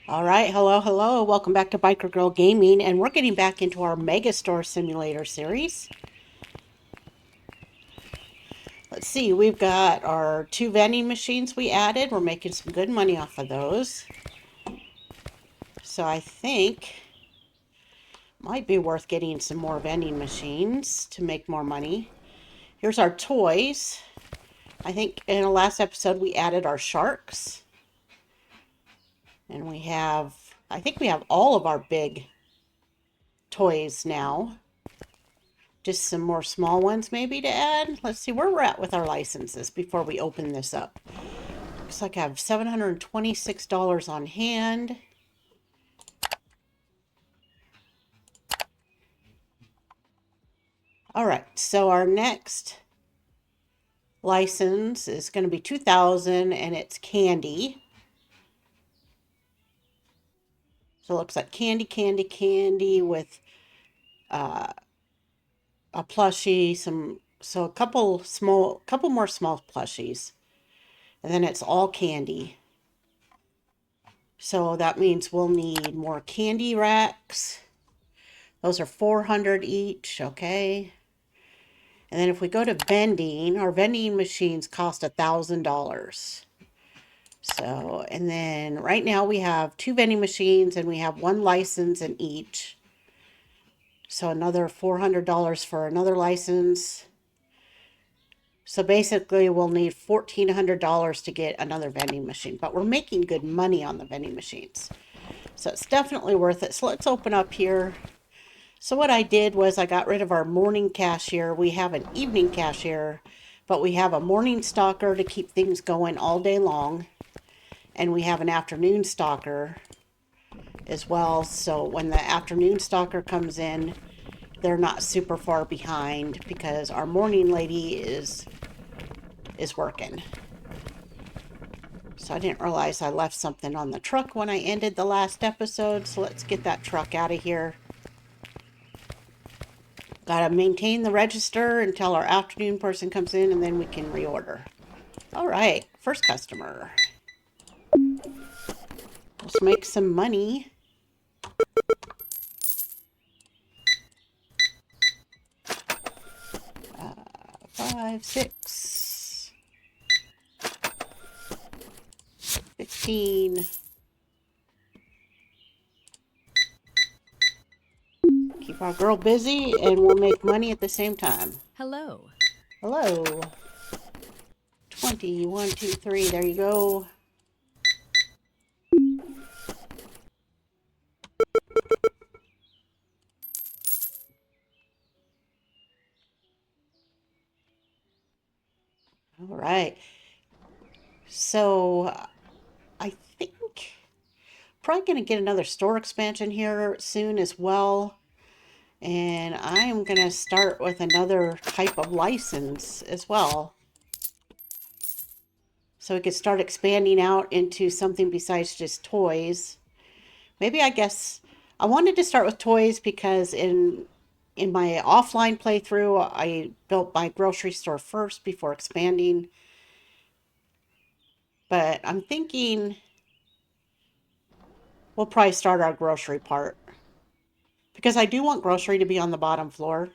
All right, hello. Welcome back to Biker Girl Gaming, and we're getting back into our Megastore Simulator series. Let's see, we've got our two vending machines we added. We're making some good money off of those. So I think might be worth getting some more vending machines to make more money. Here's our toys. I think in the last episode we added our sharks. And I think we have all of our big toys now. Just some more small ones maybe to add. Let's see where we're at with our licenses before we open this up. Looks like I have $726 on hand. All right, so our next license is going to be 2000 and it's candy. So it looks like candy with uh, a plushie, so a couple more small plushies. And then it's all candy. So that means we'll need more candy racks. Those are 400 each, okay? And then if we go to vending, our vending machines cost $1,000. So, and then right now we have two vending machines and we have one license in each. So another $400 for another license. So basically we'll need $1,400 to get another vending machine, but we're making good money on the vending machines. So it's definitely worth it. So let's open up here. So what I did was I got rid of our morning cashier. We have an evening cashier, but we have a morning stalker to keep things going all day long. And we have an afternoon stalker as well. So when the afternoon stalker comes in, they're not super far behind because our morning lady is working. So I didn't realize I left something on the truck when I ended the last episode. So let's get that truck out of here. Gotta maintain the register until our afternoon person comes in and then we can reorder. All right, first customer. Let's make some money. 5, 6, 15. Keep our girl busy and we'll make money at the same time. Hello. Hello. 20, 1, 2, 3. There you go. All right. So I think probably going to get another store expansion here soon as well. And I am going to start with another type of license as well. So we could start expanding out into something besides just toys. Maybe I guess I wanted to start with toys because in my offline playthrough, I built my grocery store first before expanding. But I'm thinking we'll probably start our grocery part because I do want grocery to be on the bottom floor.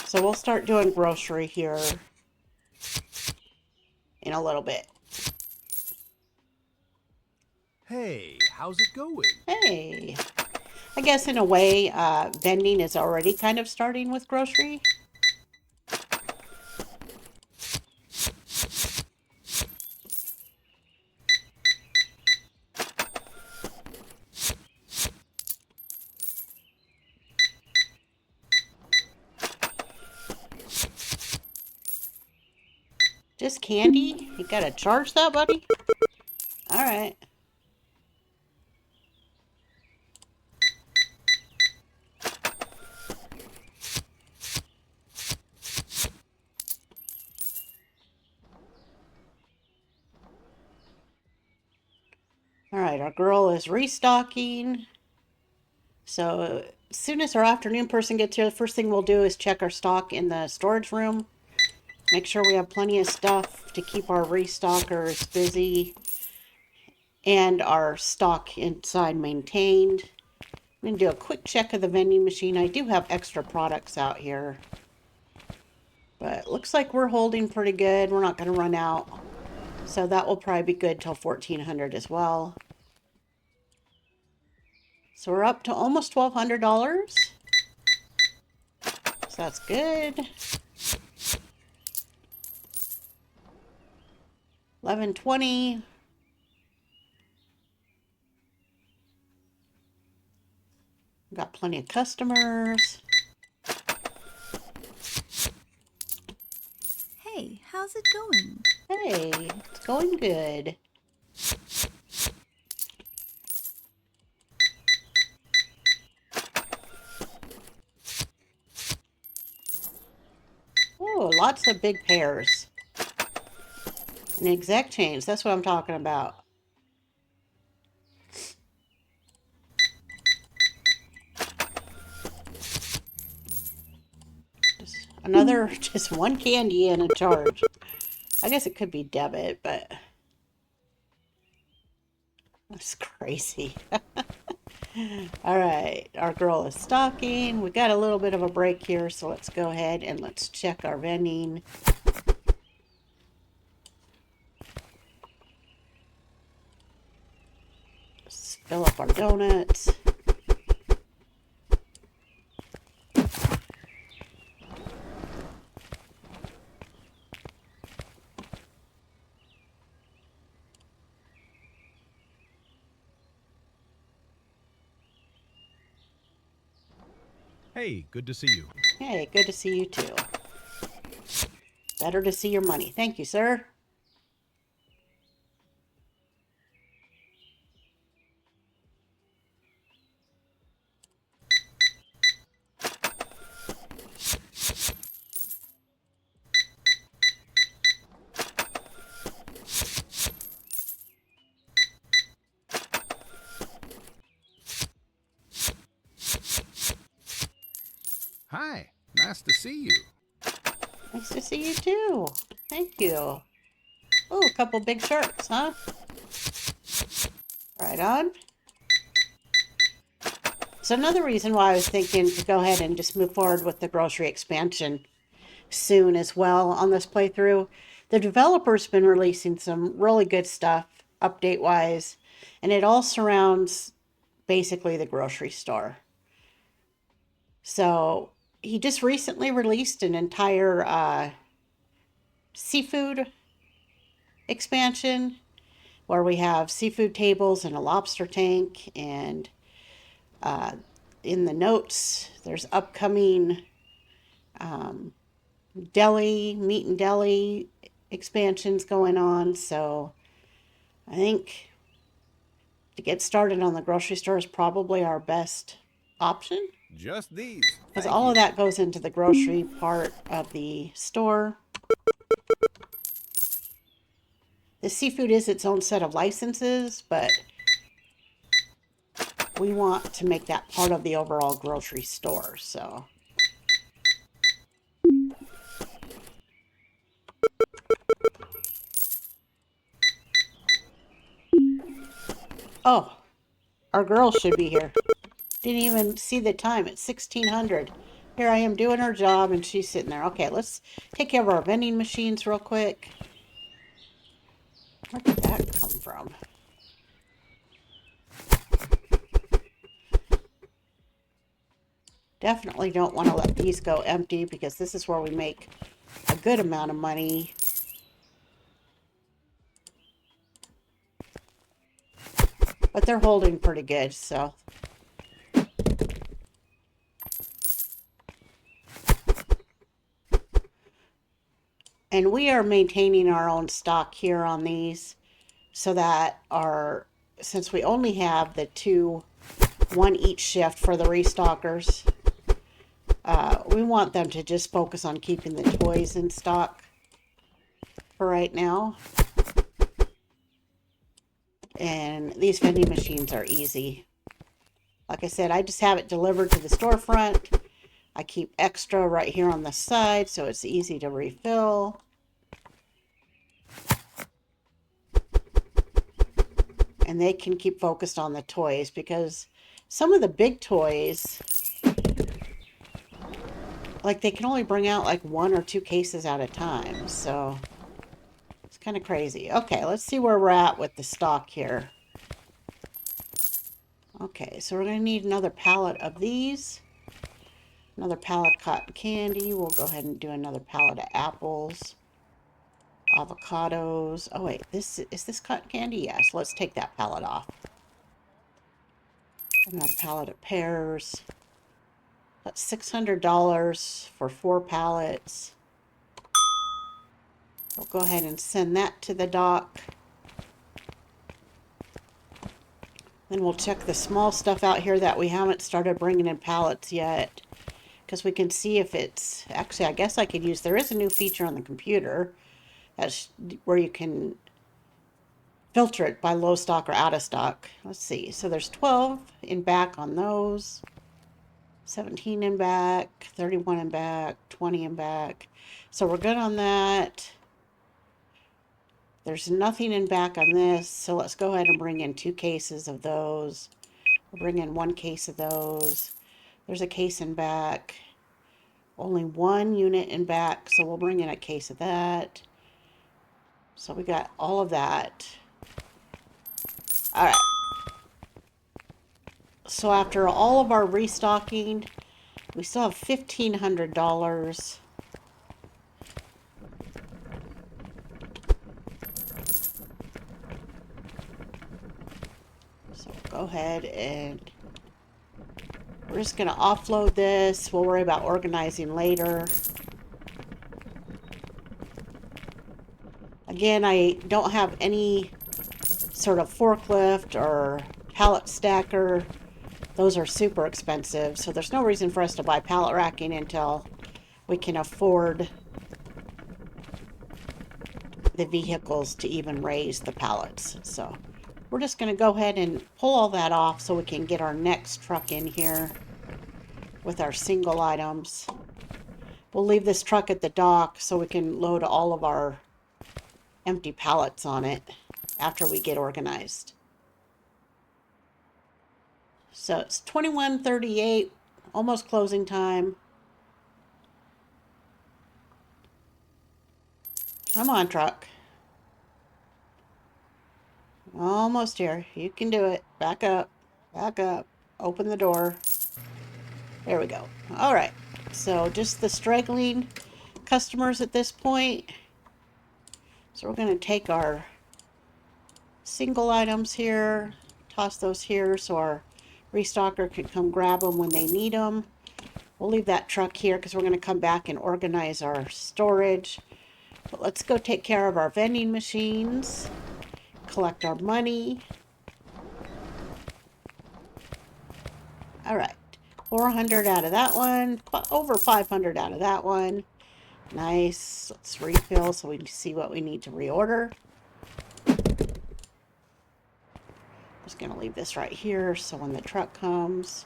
So we'll start doing grocery here in a little bit. Hey, how's it going? Hey, I guess in a way, vending is already kind of starting with grocery. Just candy? You gotta charge that, buddy? All right. All right, our girl is restocking. So as soon as our afternoon person gets here, the first thing we'll do is check our stock in the storage room. Make sure we have plenty of stuff to keep our restockers busy and our stock inside maintained. I'm going to do a quick check of the vending machine. I do have extra products out here, but it looks like we're holding pretty good. We're not going to run out. So that will probably be good till 1400 as well. So we're up to almost $1,200. So that's good. 1120. Got plenty of customers. Hey, how's it going? Hey, it's going good. Oh, lots of big pairs. And exact change. That's what I'm talking about. Another, just one candy and a charge. I guess it could be debit, but that's crazy. All right, our girl is stocking. We got a little bit of a break here, so let's go ahead and let's check our vending. Let's fill up our donuts. Hey, good to see you. Hey, good to see you too. Better to see your money. Thank you, sir. Hi, nice to see you. Nice to see you too. Thank you. Oh, a couple big sharks, huh? Right on. So another reason why I was thinking to go ahead and just move forward with the grocery expansion soon as well on this playthrough. The developer's been releasing some really good stuff update wise, and it all surrounds basically the grocery store. So he just recently released an entire seafood expansion where we have seafood tables and a lobster tank, and in the notes there's upcoming deli, meat and deli expansions going on. So I think to get started on the grocery store is probably our best option, Just these. because Thank all you. of that goes into the grocery part of the store. The seafood is its own set of licenses, but we want to make that part of the overall grocery store. So oh, our girl should be here. Didn't even see the time. It's 1600. Here I am doing her job and she's sitting there. Okay, let's take care of our vending machines real quick. Where did that come from? Definitely don't want to let these go empty, because this is where we make a good amount of money. But they're holding pretty good, so. And we are maintaining our own stock here on these, so that since we only have the one each shift for the restockers, we want them to just focus on keeping the toys in stock for right now. And these vending machines are easy. Like I said, I just have it delivered to the storefront. I keep extra right here on the side so it's easy to refill. and they can keep focused on the toys, because some of the big toys, like, they can only bring out like 1 or 2 cases at a time, so it's kind of crazy. Okay, let's see where we're at with the stock here. Okay, so we're going to need another pallet of these. Another pallet of cotton candy. We'll go ahead and do another pallet of apples. Avocados. Oh wait, is this cotton candy? Yes, let's take that pallet off. Another pallet of pears. That's $600 for 4 pallets. We'll go ahead and send that to the dock. Then we'll check the small stuff out here that we haven't started bringing in pallets yet, because we can see if it's, actually I guess I could use, there is a new feature on the computer that's where you can filter it by low stock or out of stock. Let's see, so there's 12 in back on those, 17 in back, 31 in back, 20 in back, so we're good on that. There's nothing in back on this, so let's go ahead and bring in 2 cases of those. We'll bring in 1 case of those. There's a case in back. Only 1 unit in back, so we'll bring in a case of that. So we got all of that. Alright. So after all of our restocking, we still have $1,500. So go ahead and we're just going to offload this. We'll worry about organizing later. Again, I don't have any sort of forklift or pallet stacker. Those are super expensive, so there's no reason for us to buy pallet racking until we can afford the vehicles to even raise the pallets. So we're just going to go ahead and pull all that off so we can get our next truck in here with our single items. We'll leave this truck at the dock so we can load all of our empty pallets on it after we get organized. So it's 21:38, almost closing time. Come on, truck. Almost here. You can do it. Back up. Back up. Open the door. There we go. All right. So just the straggling customers at this point. So we're going to take our single items here, toss those here so our restocker can come grab them when they need them. We'll leave that truck here because we're going to come back and organize our storage. But let's go take care of our vending machines, collect our money. All right, 400 out of that one, over 500 out of that one. Nice. Let's refill so we can see what we need to reorder. Just going to leave this right here so when the truck comes.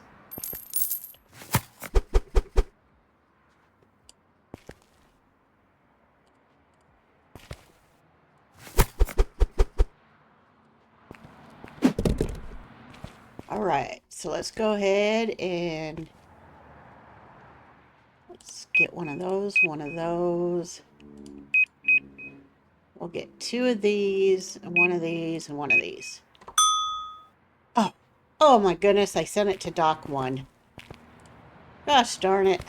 All right, so let's go ahead and let's get one of those, one of those. We'll get 2 of these, and 1 of these, and 1 of these. Oh, oh my goodness, I sent it to dock 1. Gosh darn it.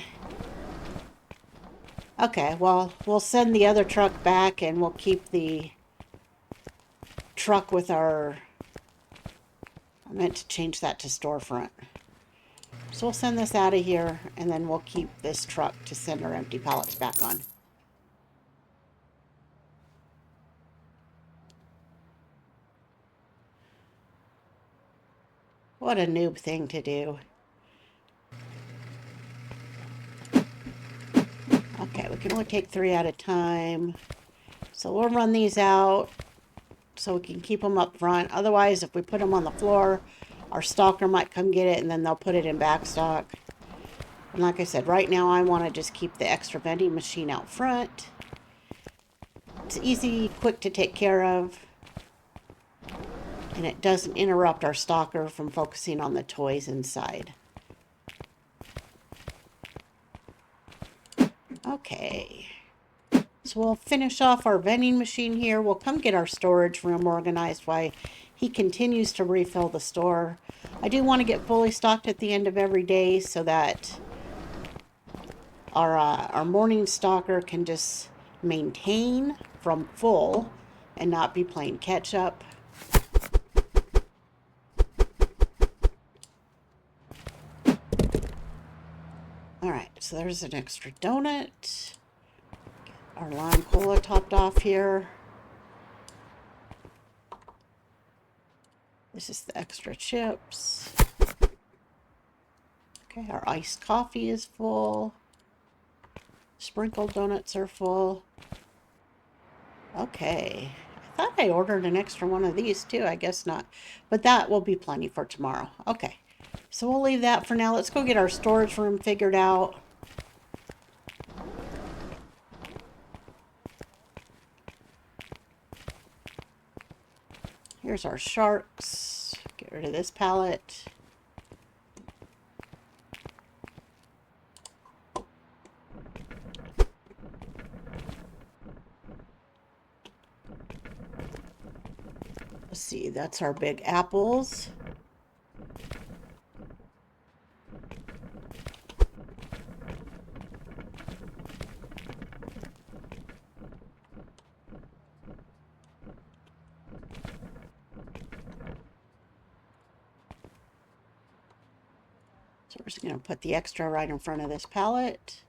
Okay, well, we'll send the other truck back and we'll keep the truck with our... I meant to change that to storefront. So we'll send this out of here and then we'll keep this truck to send our empty pallets back on. What a noob thing to do. Okay, we can only take 3 at a time. So we'll run these out so we can keep them up front. Otherwise, if we put them on the floor, our stalker might come get it and then they'll put it in back stock. And like I said, right now I want to just keep the extra vending machine out front. It's easy, quick to take care of. And it doesn't interrupt our stalker from focusing on the toys inside. Okay. So we'll finish off our vending machine here. We'll come get our storage room organized while he continues to refill the store. I do want to get fully stocked at the end of every day so that our morning stalker can just maintain from full and not be playing catch up. Alright, so there's an extra donut. Our lime cola topped off here. This is the extra chips. Okay, our iced coffee is full. Sprinkled donuts are full. Okay. I thought I ordered an extra one of these too. I guess not. But that will be plenty for tomorrow. Okay. So we'll leave that for now. Let's go get our storage room figured out. Here's our sharks. Get rid of this pallet. Let's see, that's our big apples. So we're just going to put the extra right in front of this pallet.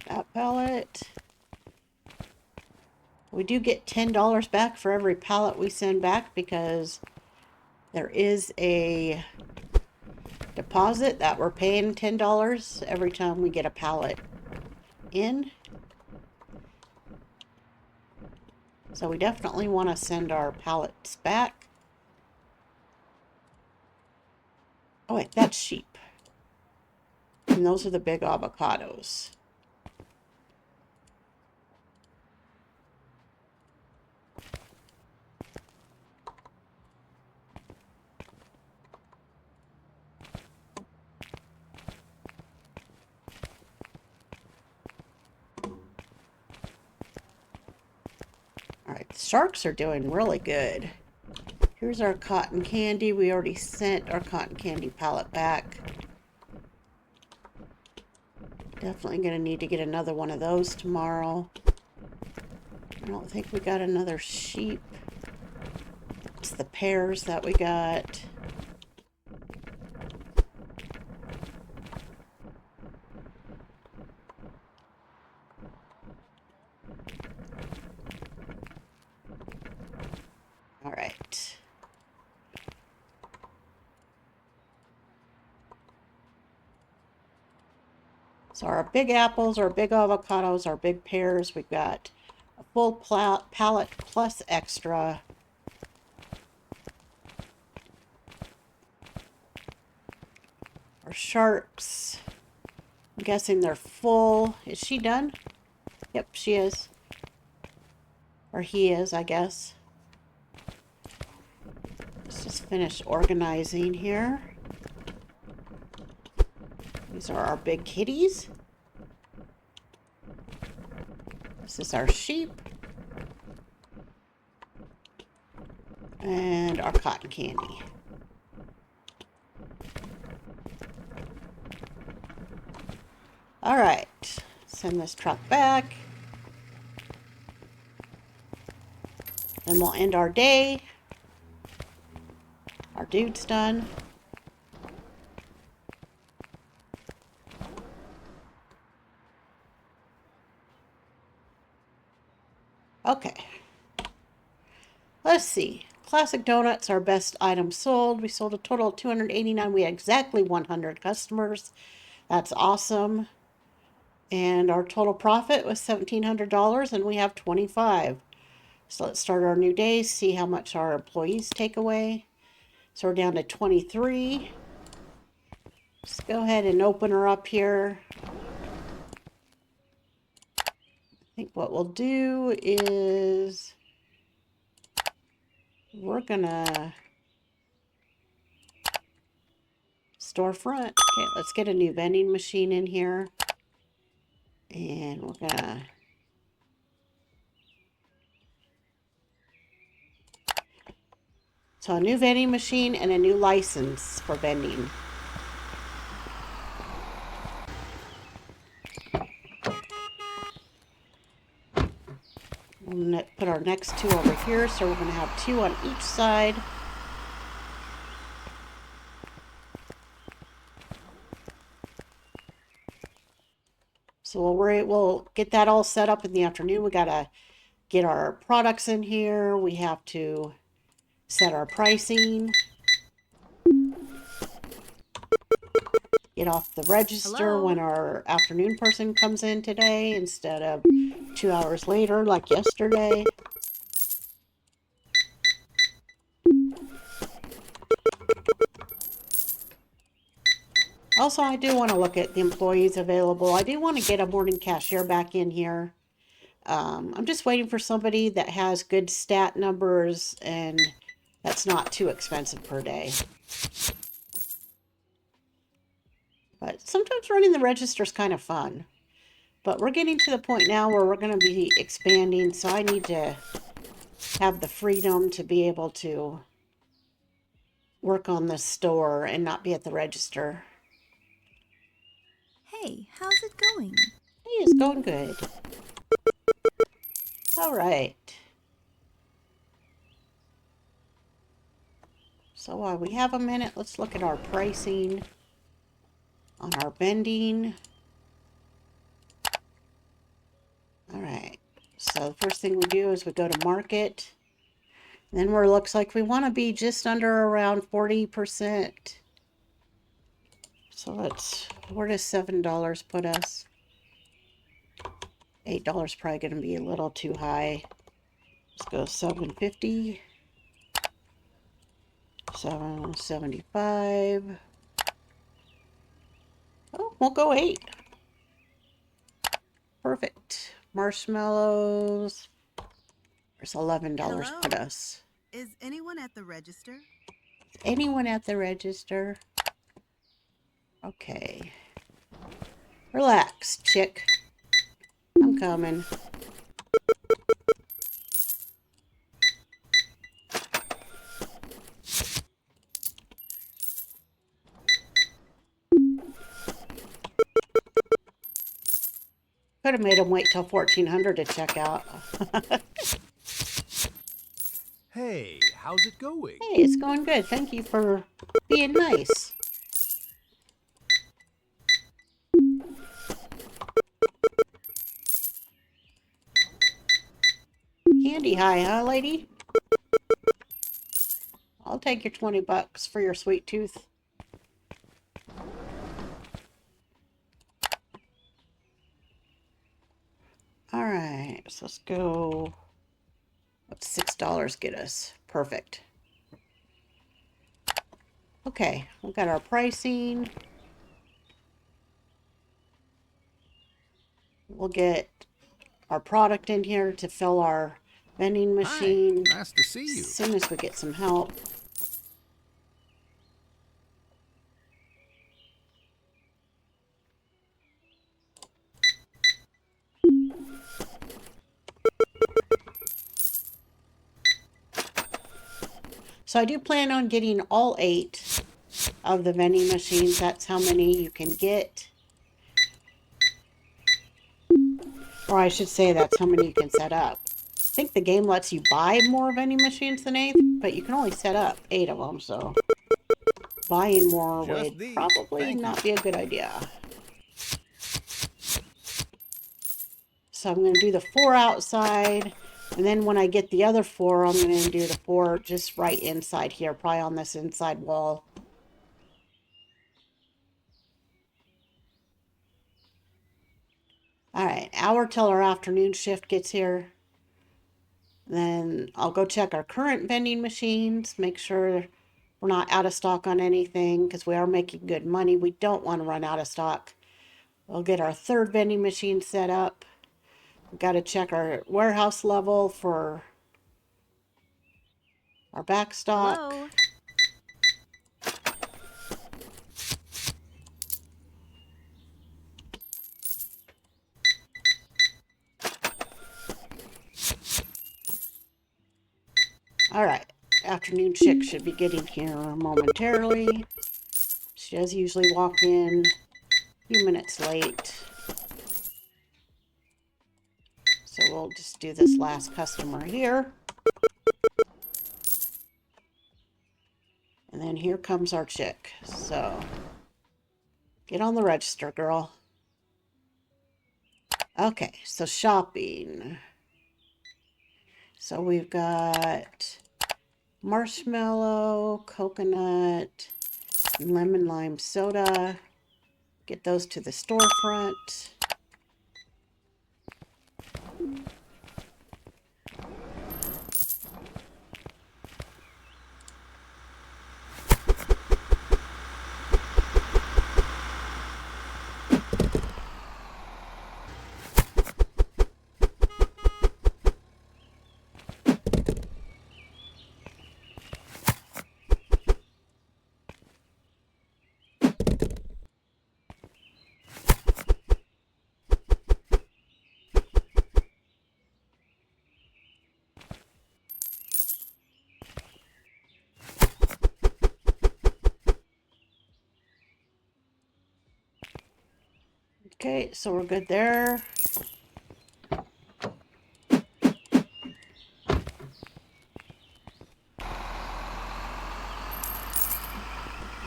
That pallet. We do get $10 back for every pallet we send back because there is a deposit that we're paying $10 every time we get a pallet in. So we definitely want to send our pallets back. Oh wait, that's sheep. And those are the big avocados. Alright, the sharks are doing really good. Here's our cotton candy. We already sent our cotton candy pallet back. Definitely going to need to get another one of those tomorrow. I don't think we got another sheep. It's the pears that we got. All right. So our big apples, our big avocados, our big pears, we've got a full pallet plus extra. Our sharks, I'm guessing they're full. Is she done? Yep, she is. Or he is, I guess. Let's just finish organizing here. These are our big kitties. This is our sheep. And our cotton candy. All right, send this truck back. Then we'll end our day. Our dude's done. Okay. Let's see. Classic donuts, our best item sold. We sold a total of 289. We had exactly 100 customers. That's awesome. And our total profit was $1,700, and we have 25. So let's start our new day, see how much our employees take away. So we're down to 23. Let's go ahead and open her up here. I think what we'll do is we're gonna storefront. Okay, let's get a new vending machine in here. And we're gonna so a new vending machine and a new license for vending. We'll put our next two over here, so we're gonna have two on each side. So we'll get that all set up in the afternoon. We gotta get our products in here. We have to set our pricing. Get off the register Hello? when our afternoon person comes in today instead of 2 hours later like yesterday. Also, I do want to look at the employees available. I do want to get a morning cashier back in here. I'm just waiting for somebody that has good stat numbers and that's not too expensive per day. But sometimes running the register is kind of fun. But we're getting to the point now where we're going to be expanding, so I need to have the freedom to be able to work on the store and not be at the register. Hey, how's it going? Hey, it's going good. All right. So while we have a minute, let's look at our pricing on our vending. All right. So the first thing we do is we go to market. Then where it looks like we want to be just under around 40%. So where does $7 put us? $8 probably going to be a little too high. Let's go 750. 775. Oh, we'll go 8. Perfect. Marshmallows. There's $11 Hello? put us. Is anyone at the register? Anyone at the register? Okay. Relax, chick. I'm coming. Could have made him wait till 1400 to check out. Hey, how's it going? Hey, it's going good. Thank you for being nice. Candy high, huh, lady? I'll take your 20 bucks for your sweet tooth. All right, so let's go. What's $6 get us? Perfect. Okay, we've got our pricing. We'll get our product in here to fill our vending machine Hi, nice to see you. as soon as we get some help. So I do plan on getting all 8 of the vending machines. That's how many you can get. Or I should say that's how many you can set up. I think the game lets you buy more vending machines than 8, but you can only set up 8 of them, so buying more Just would these. probably Thank not you. be a good idea. So I'm going to do the 4 outside, and then when I get the other 4, I'm going to do the 4 just right inside here, probably on this inside wall. All right, hour till our afternoon shift gets here. Then I'll go check our current vending machines, make sure we're not out of stock on anything because we are making good money. We don't want to run out of stock. We'll get our third vending machine set up. We've got to check our warehouse level for our back stock. Hello? All right, afternoon chick should be getting here momentarily. She does usually walk in a few minutes late. So we'll just do this last customer here. And then here comes our chick. So get on the register, girl. Okay, so shopping. So we've got marshmallow, coconut, lemon lime soda. Get those to the storefront. Okay, so we're good there.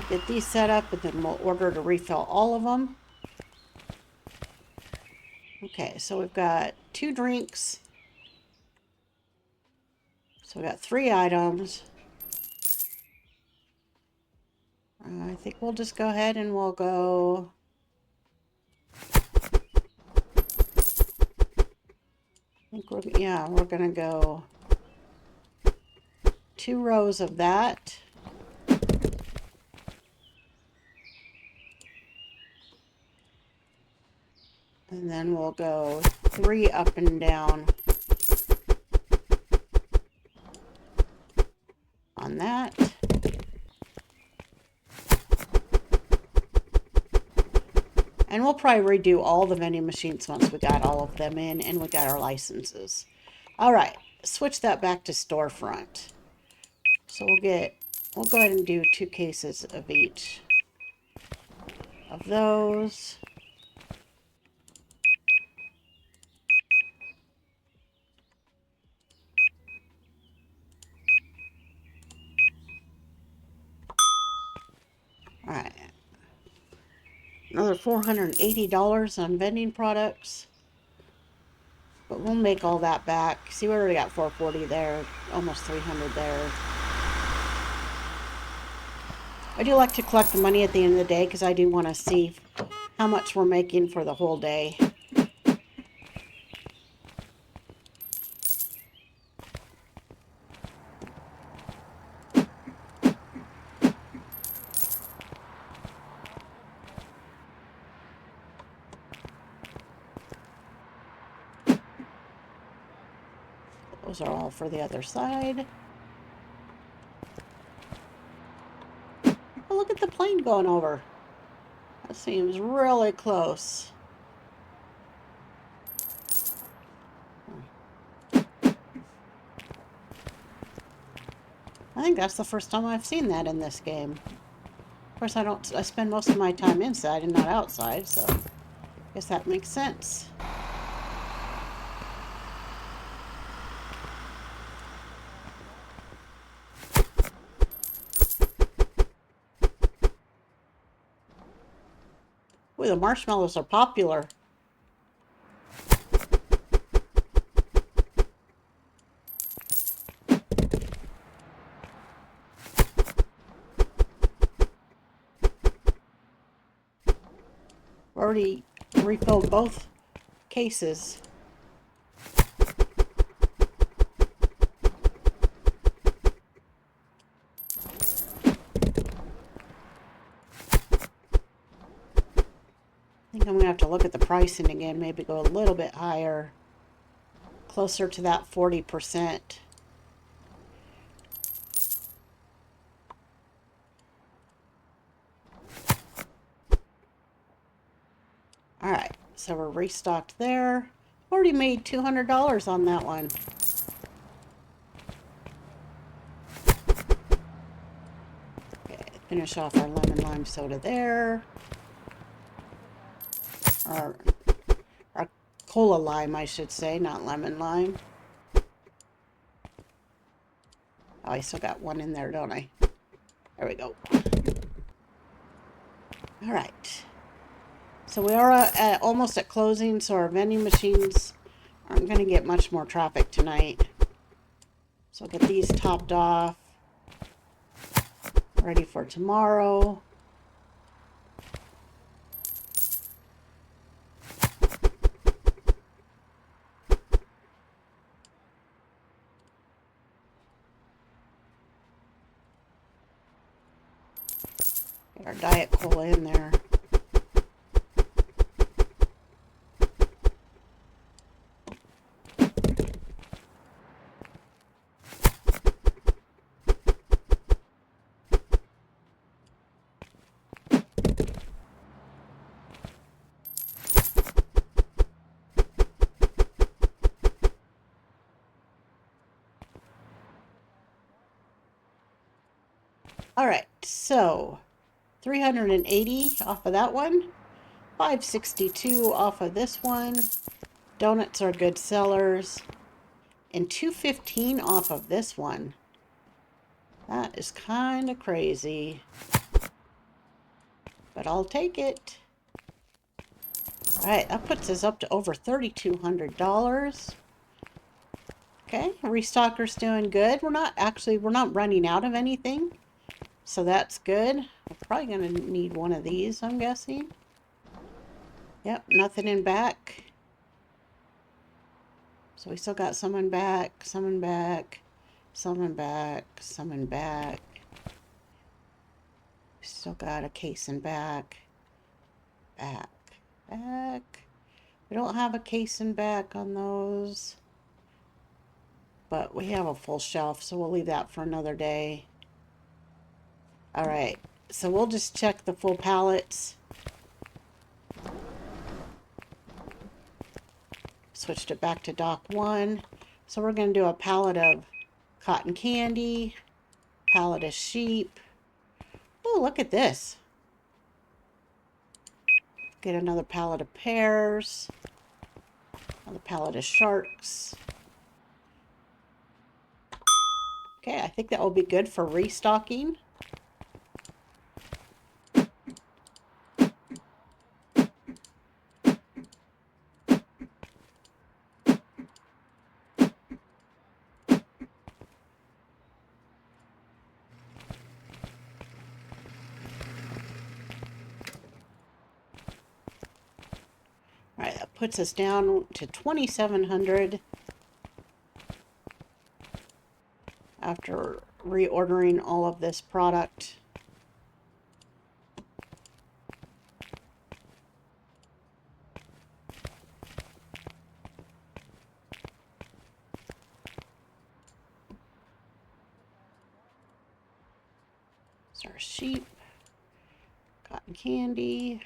Get these set up and then we'll order to refill all of them. Okay, so we've got 2 drinks. So we got 3 items. I think we'll just go ahead and we'll go. We're gonna go 2 rows of that. And then we'll go 3 up and down on that. And we'll probably redo all the vending machines once we got all of them in and we got our licenses. All right, switch that back to storefront. So we'll go ahead and do 2 cases of each of those. All right. Another $480 on vending products. But we'll make all that back. See, we already got $440 there, almost $300 there. I do like to collect the money at the end of the day because I do want to see how much we're making for the whole day. Those are all for the other side. Oh, look at the plane going over. That seems really close. I think that's the first time I've seen that in this game. Of course, I spend most of my time inside and not outside, so I guess that makes sense. Ooh, the marshmallows are popular. Already refilled both cases. think I'm gonna have to look at the pricing again, maybe go a little bit higher, closer to that 40%. All right, so we're restocked there. Already made $200 on that one. Okay, finish off our lemon lime soda there. Our cola lime, I should say, not lemon lime. Oh, I still got one in there, don't I? There we go. All right. So we are almost at closing, so our vending machines aren't going to get much more traffic tonight. So I'll get these topped off, ready for tomorrow. Get our Diet Cola in there. All right, so 380 off of that one, 562 off of this one. Donuts are good sellers, and 215 off of this one. That is kind of crazy, but I'll take it. All right, that puts us up to over $3,200. Okay, restocker's doing good. We're not running out of anything, so that's good. We're probably gonna need one of these, I'm guessing. Yep, nothing in back. So we still got some in back, some in back, some in back, some in back. Still got a case in back. Back. We don't have a case in back on those. But we have a full shelf, so we'll leave that for another day. All right, so we'll just check the full pallets. Switched it back to dock 1. So we're going to do a pallet of cotton candy, pallet of sheep. Oh, look at this. Get another pallet of pears, another pallet of sharks. Okay, I think that will be good for restocking. All right, that puts us down to 2,700 after reordering all of this product. It's our sheep, cotton candy.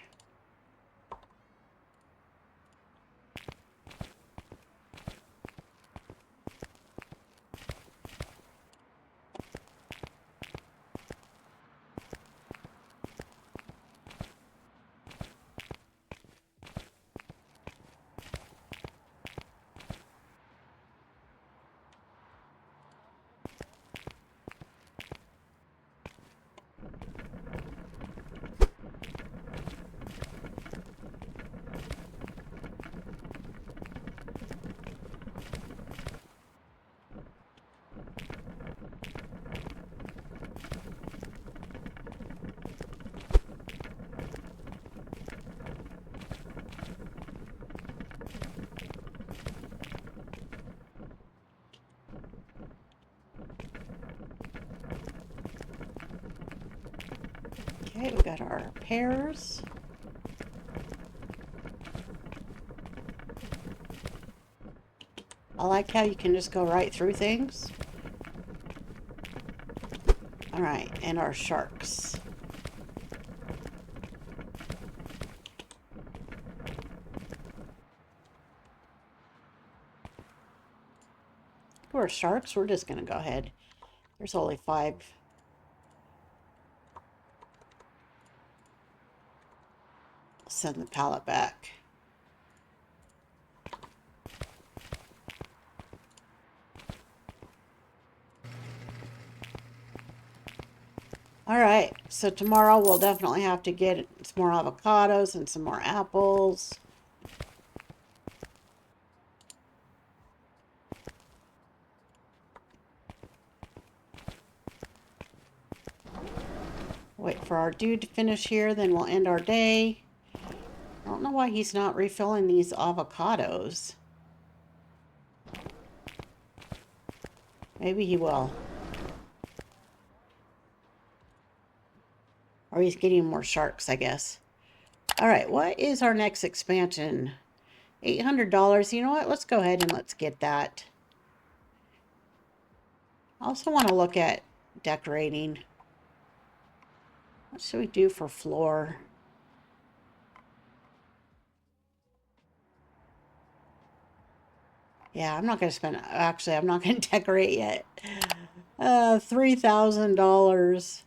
Okay, we got our pears. I like how you can just go right through things. Alright, and our sharks. We're sharks, we're just gonna go ahead. There's only 5. Send the pallet back. Alright, so tomorrow we'll definitely have to get some more avocados and some more apples. Wait for our dude to finish here, then we'll end our day. I don't know why he's not refilling these avocados. Maybe he will. Or he's getting more sharks, I guess. Alright, what is our next expansion? $800. You know what? Let's go ahead and let's get that. I also want to look at decorating. What should we do for floor? Yeah, I'm not going to spend... Actually, I'm not going to decorate yet. $3,000.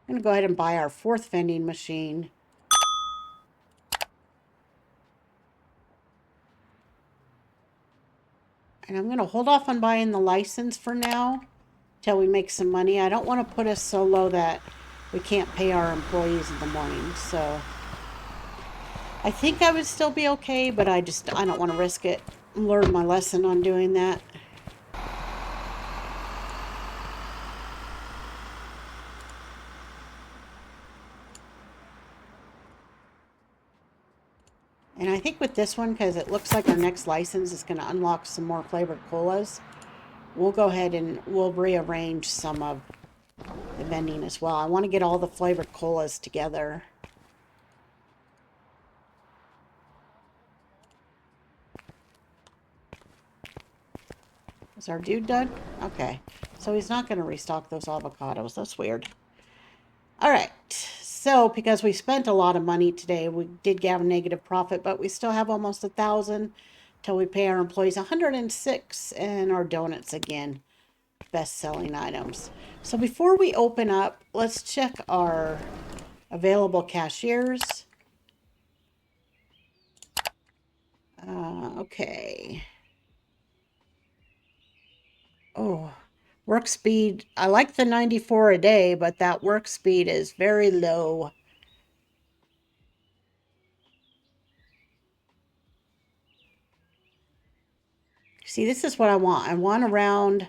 I'm going to go ahead and buy our 4th vending machine. And I'm going to hold off on buying the license for now till we make some money. I don't want to put us so low that we can't pay our employees in the morning. So I think I would still be okay, but I don't want to risk it. Learn my lesson on doing that. And I think with this one, because it looks like our next license is going to unlock some more flavored colas, we'll go ahead and we'll rearrange some of the vending as well. I want to get all the flavored colas together. Is our dude done? Okay. So he's not going to restock those avocados. That's weird. Alright. So, because we spent a lot of money today, we did have a negative profit, but we still have almost 1,000 till we pay our employees 106 and our donuts again. Best-selling items. So before we open up, let's check our available cashiers. Okay. Oh, work speed. I like the 94 a day, but that work speed is very low. See, this is what I want. I want around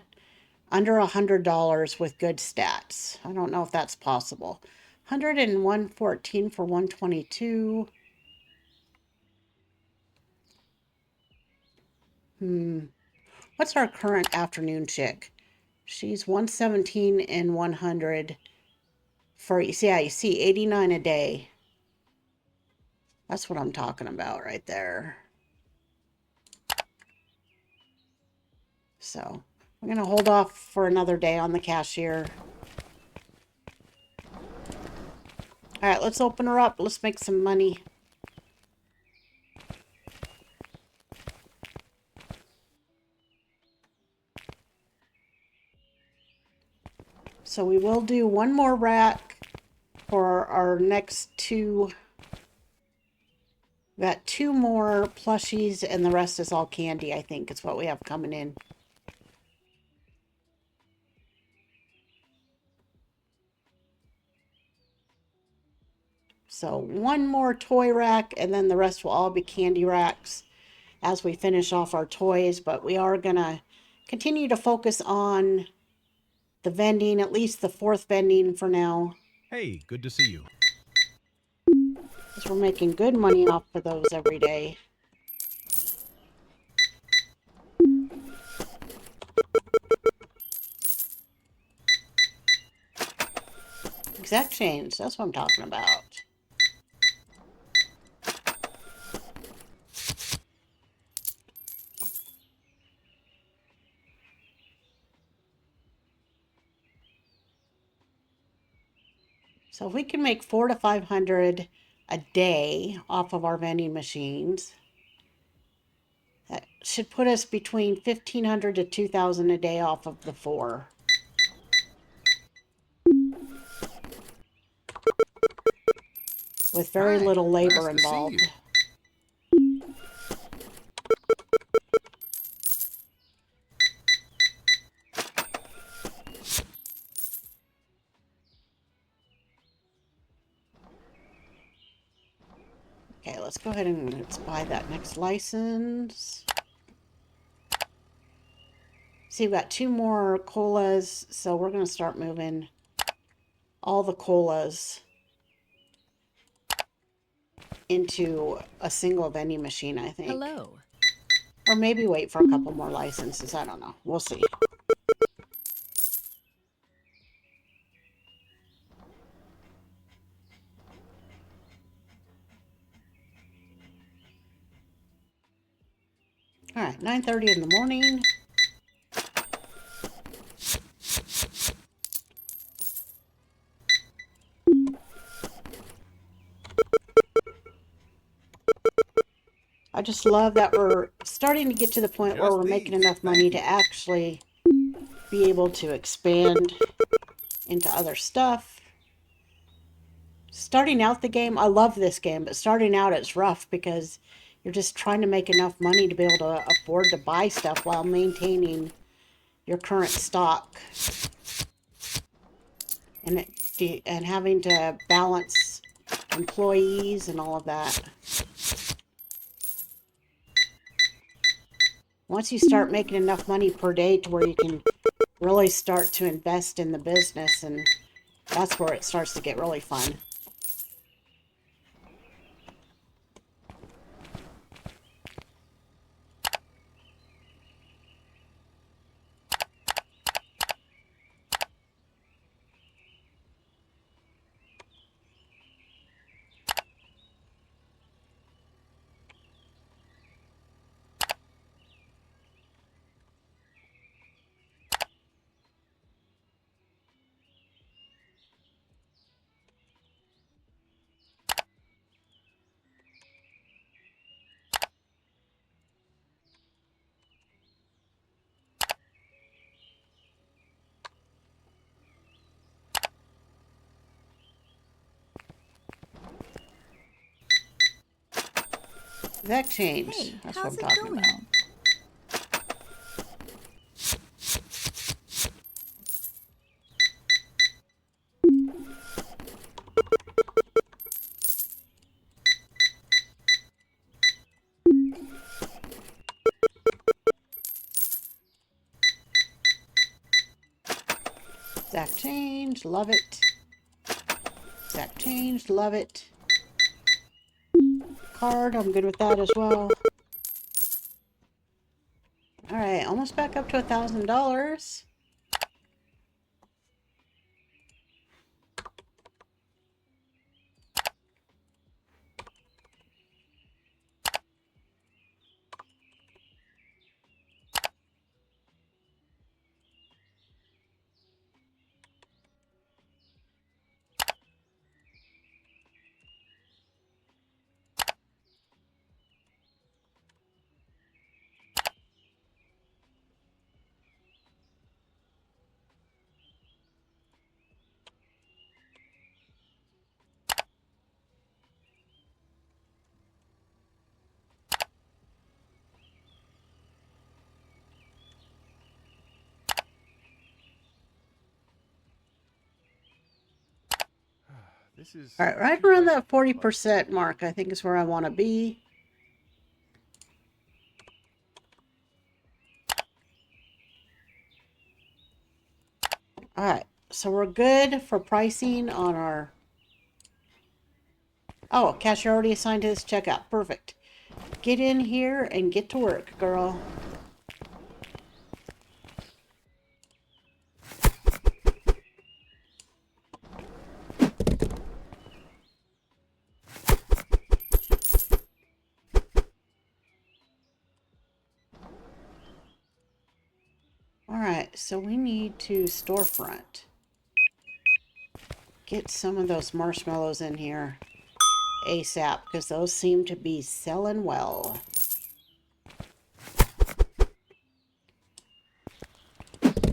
under $100 with good stats. I don't know if that's possible. 114 for 122. What's our current afternoon chick? She's 117 and 100 for, yeah, you see 89 a day. That's what I'm talking about right there. So I'm going to hold off for another day on the cashier. All right, let's open her up. Let's make some money. So we will do one more rack for our next 2. We got 2 more plushies and the rest is all candy, I think is what we have coming in. So one more toy rack and then the rest will all be candy racks as we finish off our toys. But we are going to continue to focus on the vending, at least the 4th vending for now. Hey, good to see you. Because we're making good money off of those every day. Exact change. That's what I'm talking about. So if we can make 400 to 500 a day off of our vending machines, that should put us between 1,500 to 2,000 a day off of the 4. With very Hi, little labor nice to see involved. you. Okay, let's go ahead and let's buy that next license. See, we've got 2 more colas, so we're going to start moving all the colas into a single vending machine, I think. Hello. Or maybe wait for a couple more licenses. I don't know. We'll see. All right, 9:30 in the morning. I just love that we're starting to get to the point where Just we're making these. enough money Thank to you. actually be able to expand into other stuff. Starting out the game, I love this game, but starting out it's rough because you're just trying to make enough money to be able to afford to buy stuff while maintaining your current stock. And having to balance employees and all of that. Once you start making enough money per day to where you can really start to invest in the business, and that's where it starts to get really fun. That changed. Hey, That's what how's I'm it talking about. going? Exact change. Love it. Exact change. Love it. Card. I'm good with that as well. All right. Almost back up to $1,000. This is All right. Right too around pricey that for my budget. 40% mark, I think is where I want to be. All right. So we're good for pricing on our... Oh, cashier already assigned to this checkout. Perfect. Get in here and get to work, girl. All right, so we need to storefront. Get some of those marshmallows in here ASAP because those seem to be selling well.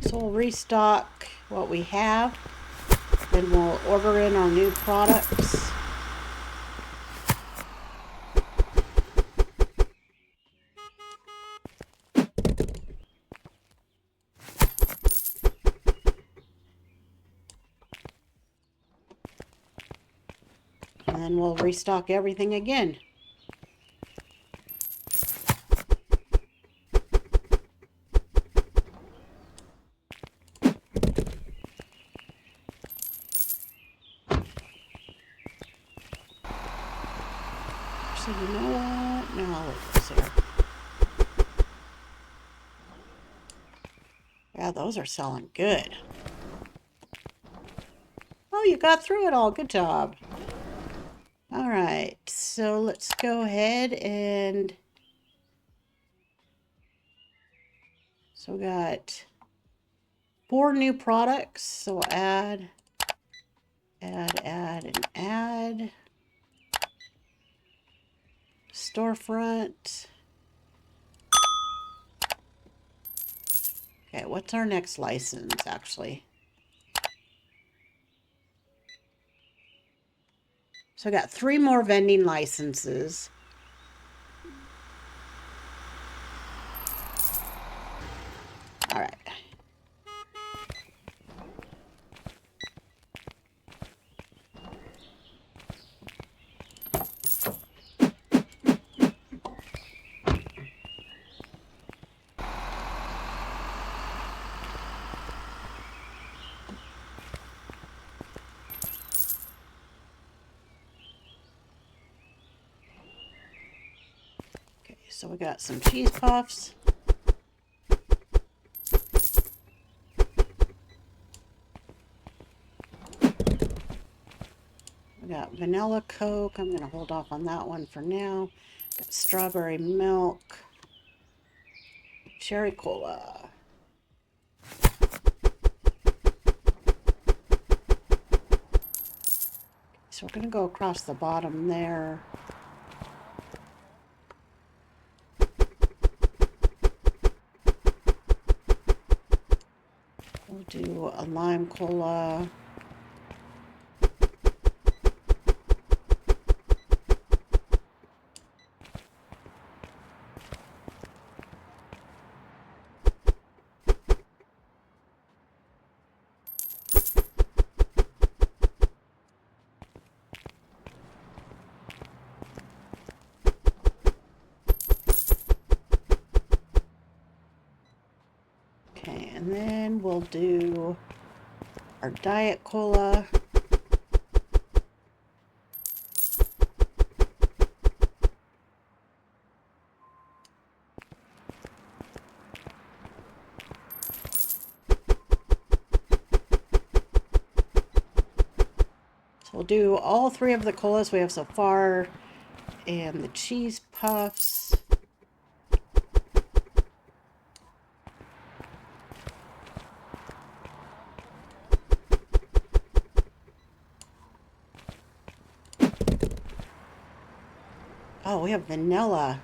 So we'll restock what we have. Then we'll order in our new products. And then we'll restock everything again. So you know what? Now look what's here. Yeah, those are selling good. Oh, you got through it all. Good job. All right, so let's go ahead and... So we got 4 new products. So we'll add, and add. Storefront. Okay, what's our next license, actually? So I got 3 more vending licenses. All right. Okay, so we got some cheese puffs. We got vanilla Coke. I'm going to hold off on that one for now. Got strawberry milk. Cherry cola. So we're going to go across the bottom there. We'll do a lime cola. Okay, and then we'll do our diet cola. So we'll do all 3 of the colas we have so far, and the cheese puffs. Oh, we have vanilla.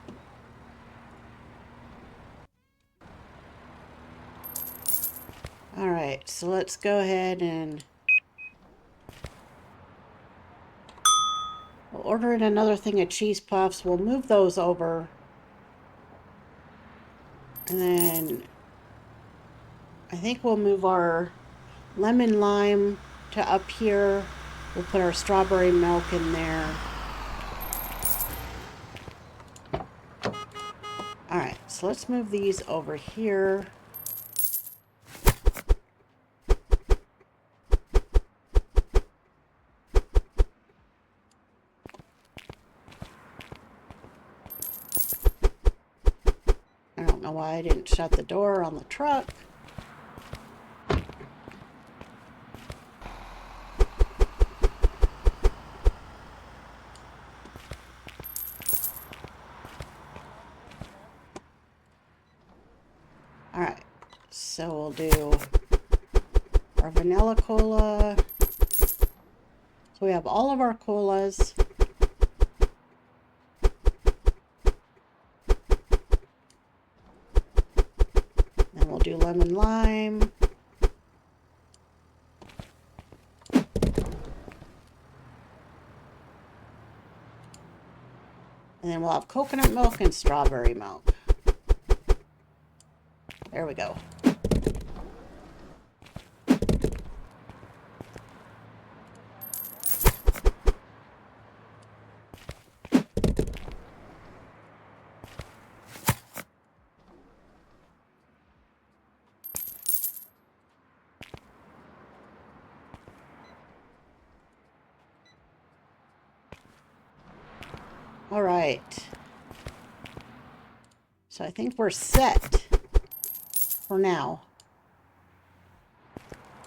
All right, so let's go ahead and we'll order in another thing of cheese puffs. We'll move those over. And then I think we'll move our lemon lime to up here. We'll put our strawberry milk in there. All right, so let's move these over here. I don't know why I didn't shut the door on the truck. All right, So we'll do our vanilla cola. So we have all of our colas. Then we'll do lemon lime. And then we'll have coconut milk and strawberry milk. There we go. All right. So I think we're set for now.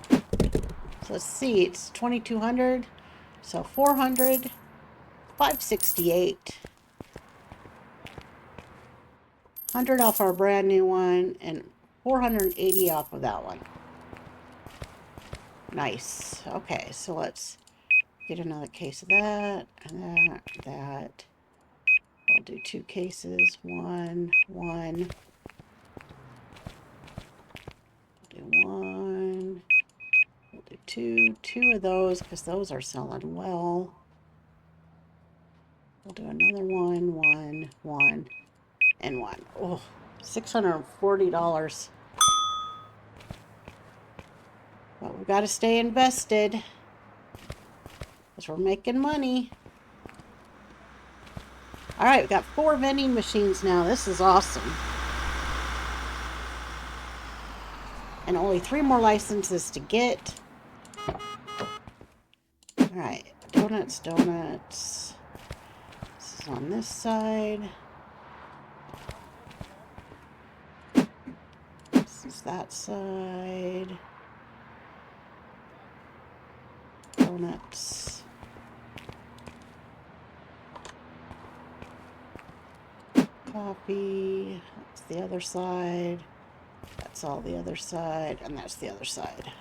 So let's see, it's 2,200. So 400, 568. 100 off our brand new one and 480 off of that one. Nice. Okay, so let's get another case of that and that. I'll do 2 cases. One. Do 1. We'll do 2 of those because those are selling well. We'll do another 1, and 1. Oh, $640. But we've got to stay invested because we're making money. All right, we've got 4 vending machines now. This is awesome. And only 3 more licenses to get. All right, donuts. This is on this side. This is that side. Donuts. Coffee. That's the other side. That's all the other side. And that's the other side.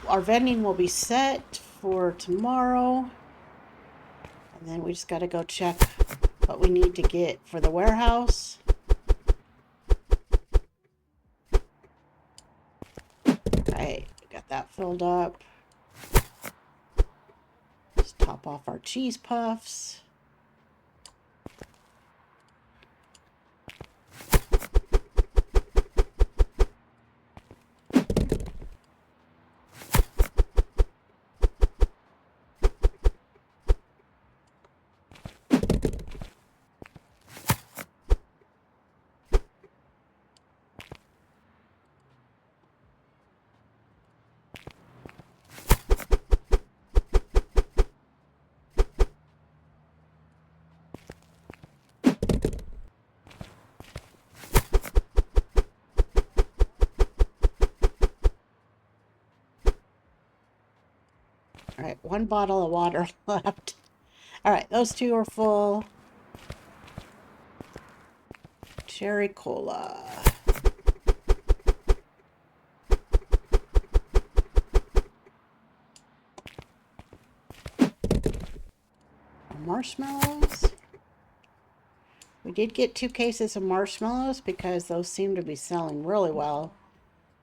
Our vending will be set for tomorrow. And then we just got to go check what we need to get for the warehouse. Alright, got that filled up. Just top off our cheese puffs. All right, 1 bottle of water left. All right, those 2 are full. Cherry cola. Marshmallows. We did get 2 cases of marshmallows because those seem to be selling really well.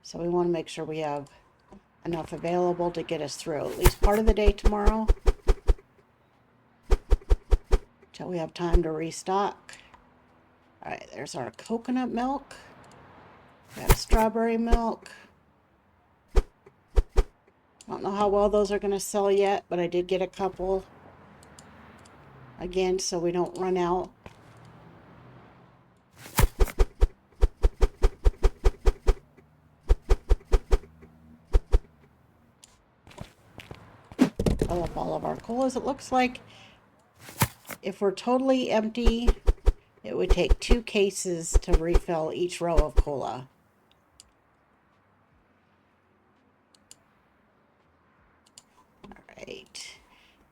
So we want to make sure we have enough available to get us through at least part of the day tomorrow. Till we have time to restock. Alright, there's our coconut milk. Got strawberry milk. Don't know how well those are going to sell yet, but I did get a couple. Again, so we don't run out. fill up all of our colas. It looks like if we're totally empty, it would take 2 cases to refill each row of cola. Alright.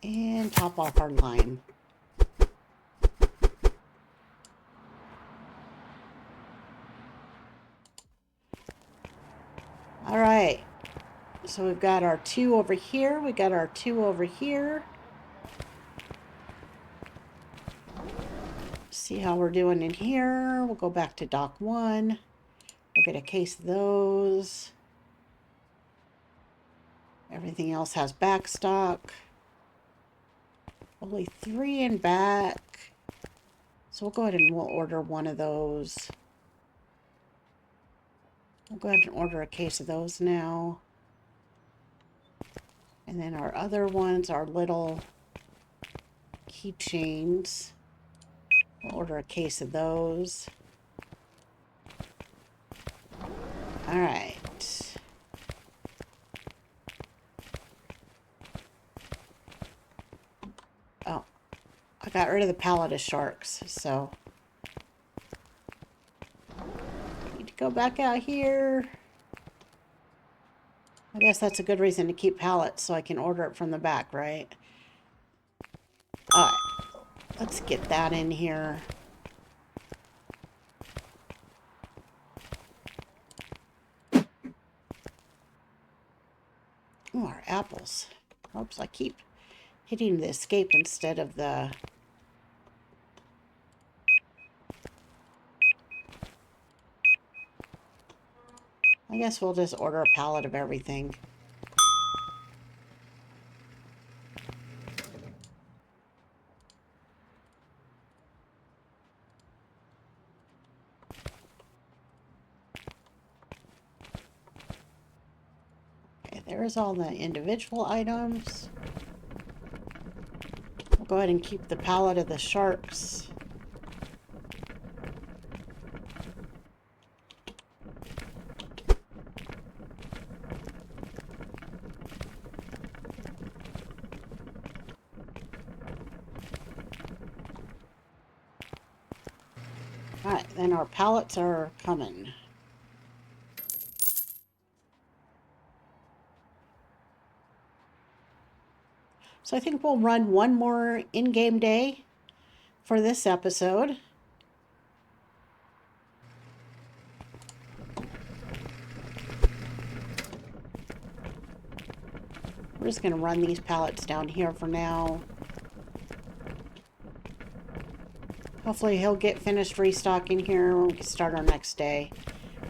And top off our lime. Alright. So we've got our 2 over here. We got our 2 over here. See how we're doing in here. We'll go back to dock 1. We'll get a case of those. Everything else has back stock. Only 3 in back. So we'll go ahead and we'll order one of those. We'll go ahead and order a case of those now. And then our other ones are little keychains. We'll order a case of those. Alright. Oh, I got rid of the pallet of sharks, so need to go back out here. I guess that's a good reason to keep pallets, so I can order it from the back, right? Alright, let's get that in here. Oh, our apples. Oops, I keep hitting the escape instead of the... I guess we'll just order a pallet of everything. Okay, there's all the individual items. We'll go ahead and keep the pallet of the sharks. Alright, then our pallets are coming. So I think we'll run one more in-game day for this episode. We're just going to run these pallets down here for now. Hopefully he'll get finished restocking here and we can start our next day.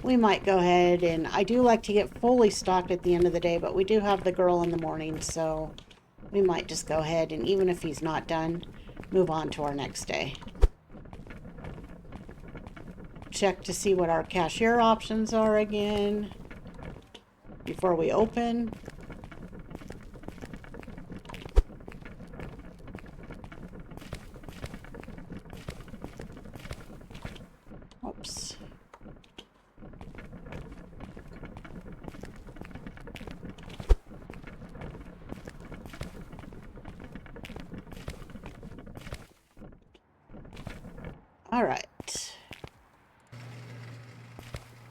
We might go ahead and... I do like to get fully stocked at the end of the day, but we do have the girl in the morning, so we might just go ahead and, even if he's not done, move on to our next day. Check to see what our cashier options are again before we open. Oops. All right.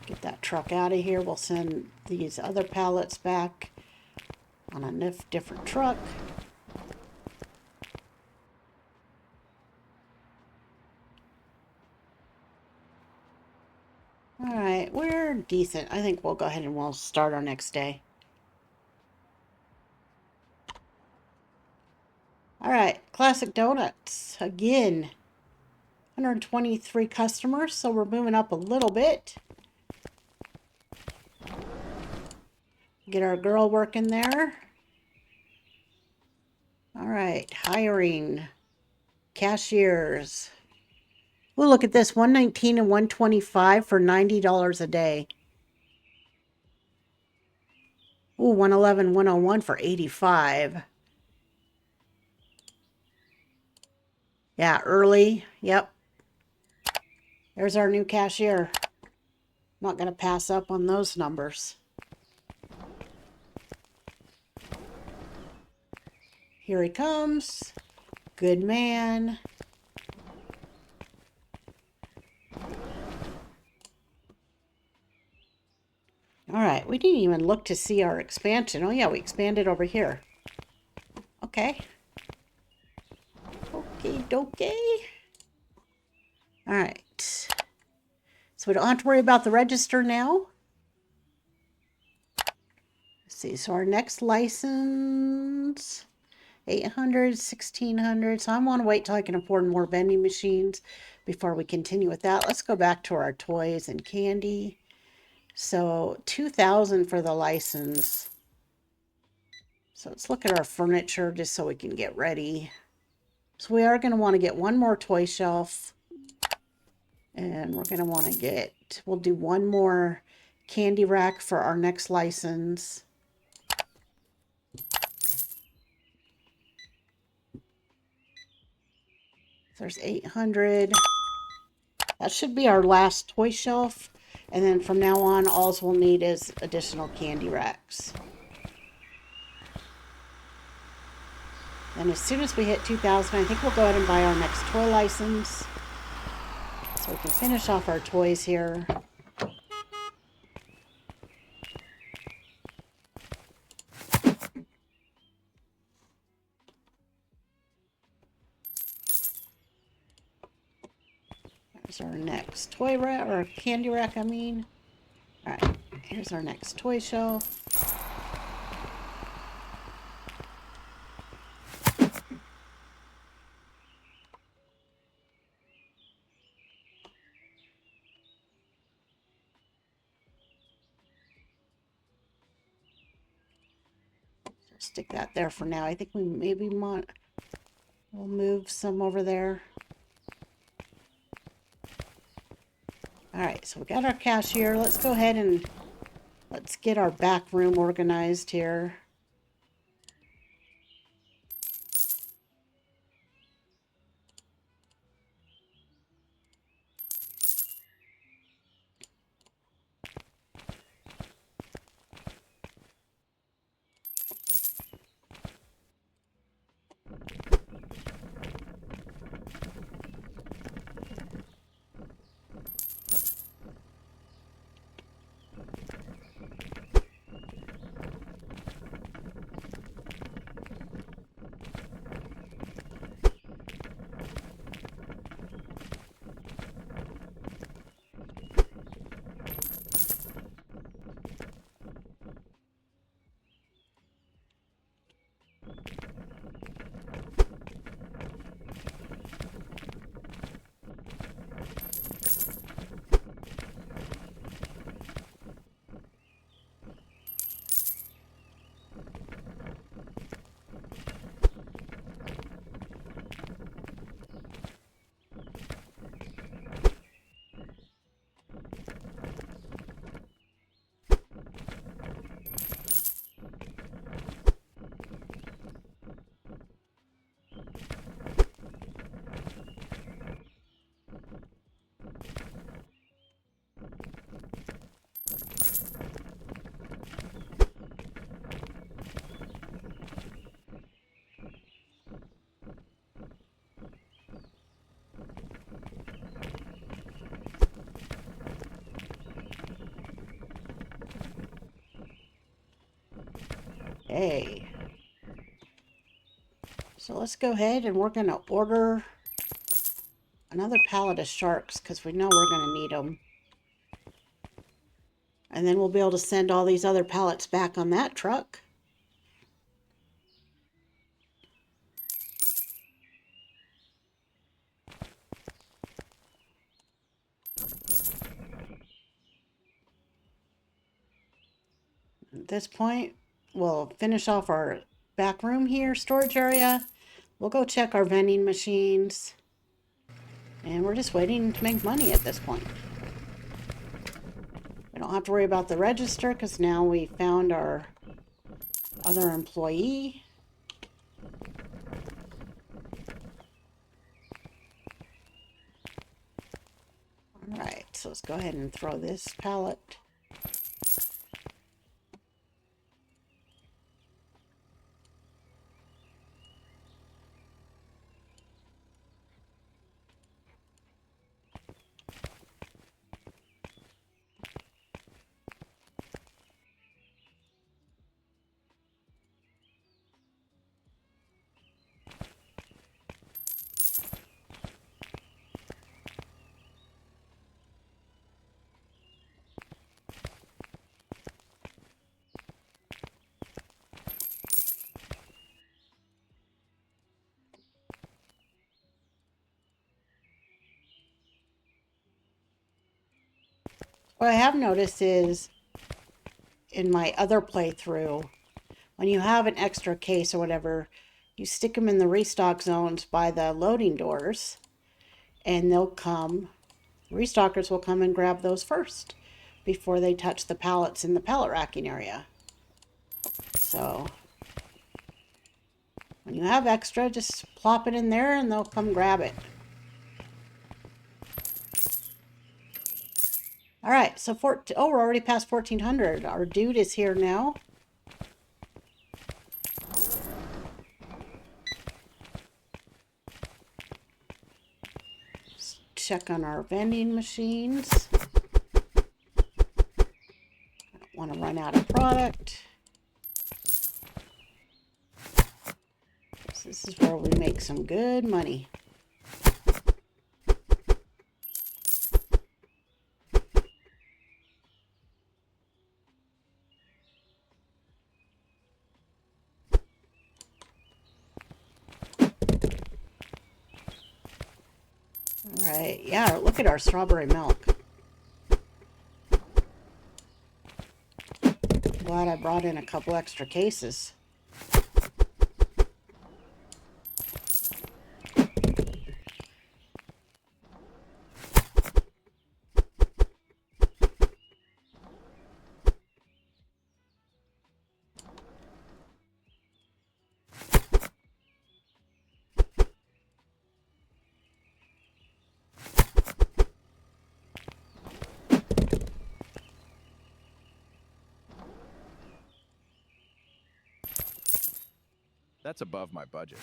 Get that truck out of here. We'll send these other pallets back on a different truck. All right, we're decent. I think we'll go ahead and we'll start our next day. All right, Classic Donuts again. 123 customers, so we're moving up a little bit. Get our girl working there. All right, hiring cashiers. Ooh, look at this, 119 and 125 for $90 a day. Ooh, 111, 101 for 85. Yeah, early. Yep. There's our new cashier. Not going to pass up on those numbers. Here he comes. Good man. All right, we didn't even look to see our expansion. Oh yeah, we expanded over here. Okay. Okay, dokie. All right. So we don't have to worry about the register now. Let's see, so our next license, 800, 1600. So I want to wait till I can afford more vending machines before we continue with that. Let's go back to our toys and candy. So 2000 for the license. So let's look at our furniture just so we can get ready. So we are going to want to get one more toy shelf. And we're going to want to get, we'll do one more candy rack for our next license. There's 800. That should be our last toy shelf. And then from now on, all we'll need is additional candy racks. And as soon as we hit 2000, I think we'll go ahead and buy our next toy license. So we can finish off our toys here. There's our next toy rack, or candy rack, I mean. All right, here's our next toy shelf. Stick that there for now. I think we maybe we'll move some over there. All right, so we got our cashier. Let's go ahead and let's get our back room organized here. Okay. So let's go ahead and we're going to order another pallet of sharks because we know we're going to need them. And then we'll be able to send all these other pallets back on that truck. At this point, we'll finish off our back room here, storage area. We'll go check our vending machines. And we're just waiting to make money at this point. We don't have to worry about the register because now we found our other employee. All right, so let's go ahead and throw this pallet. What I have noticed is in my other playthrough, when you have an extra case or whatever, you stick them in the restock zones by the loading doors, and they'll come, restockers will come and grab those first before they touch the pallets in the pallet racking area. So when you have extra, just plop it in there and they'll come grab it. All right, so we're already past 1400. Our dude is here now. Let's check on our vending machines. I don't want to run out of product. So this is where we make some good money. All right, yeah, look at our strawberry milk. Glad I brought in a couple extra cases. That's above my budget.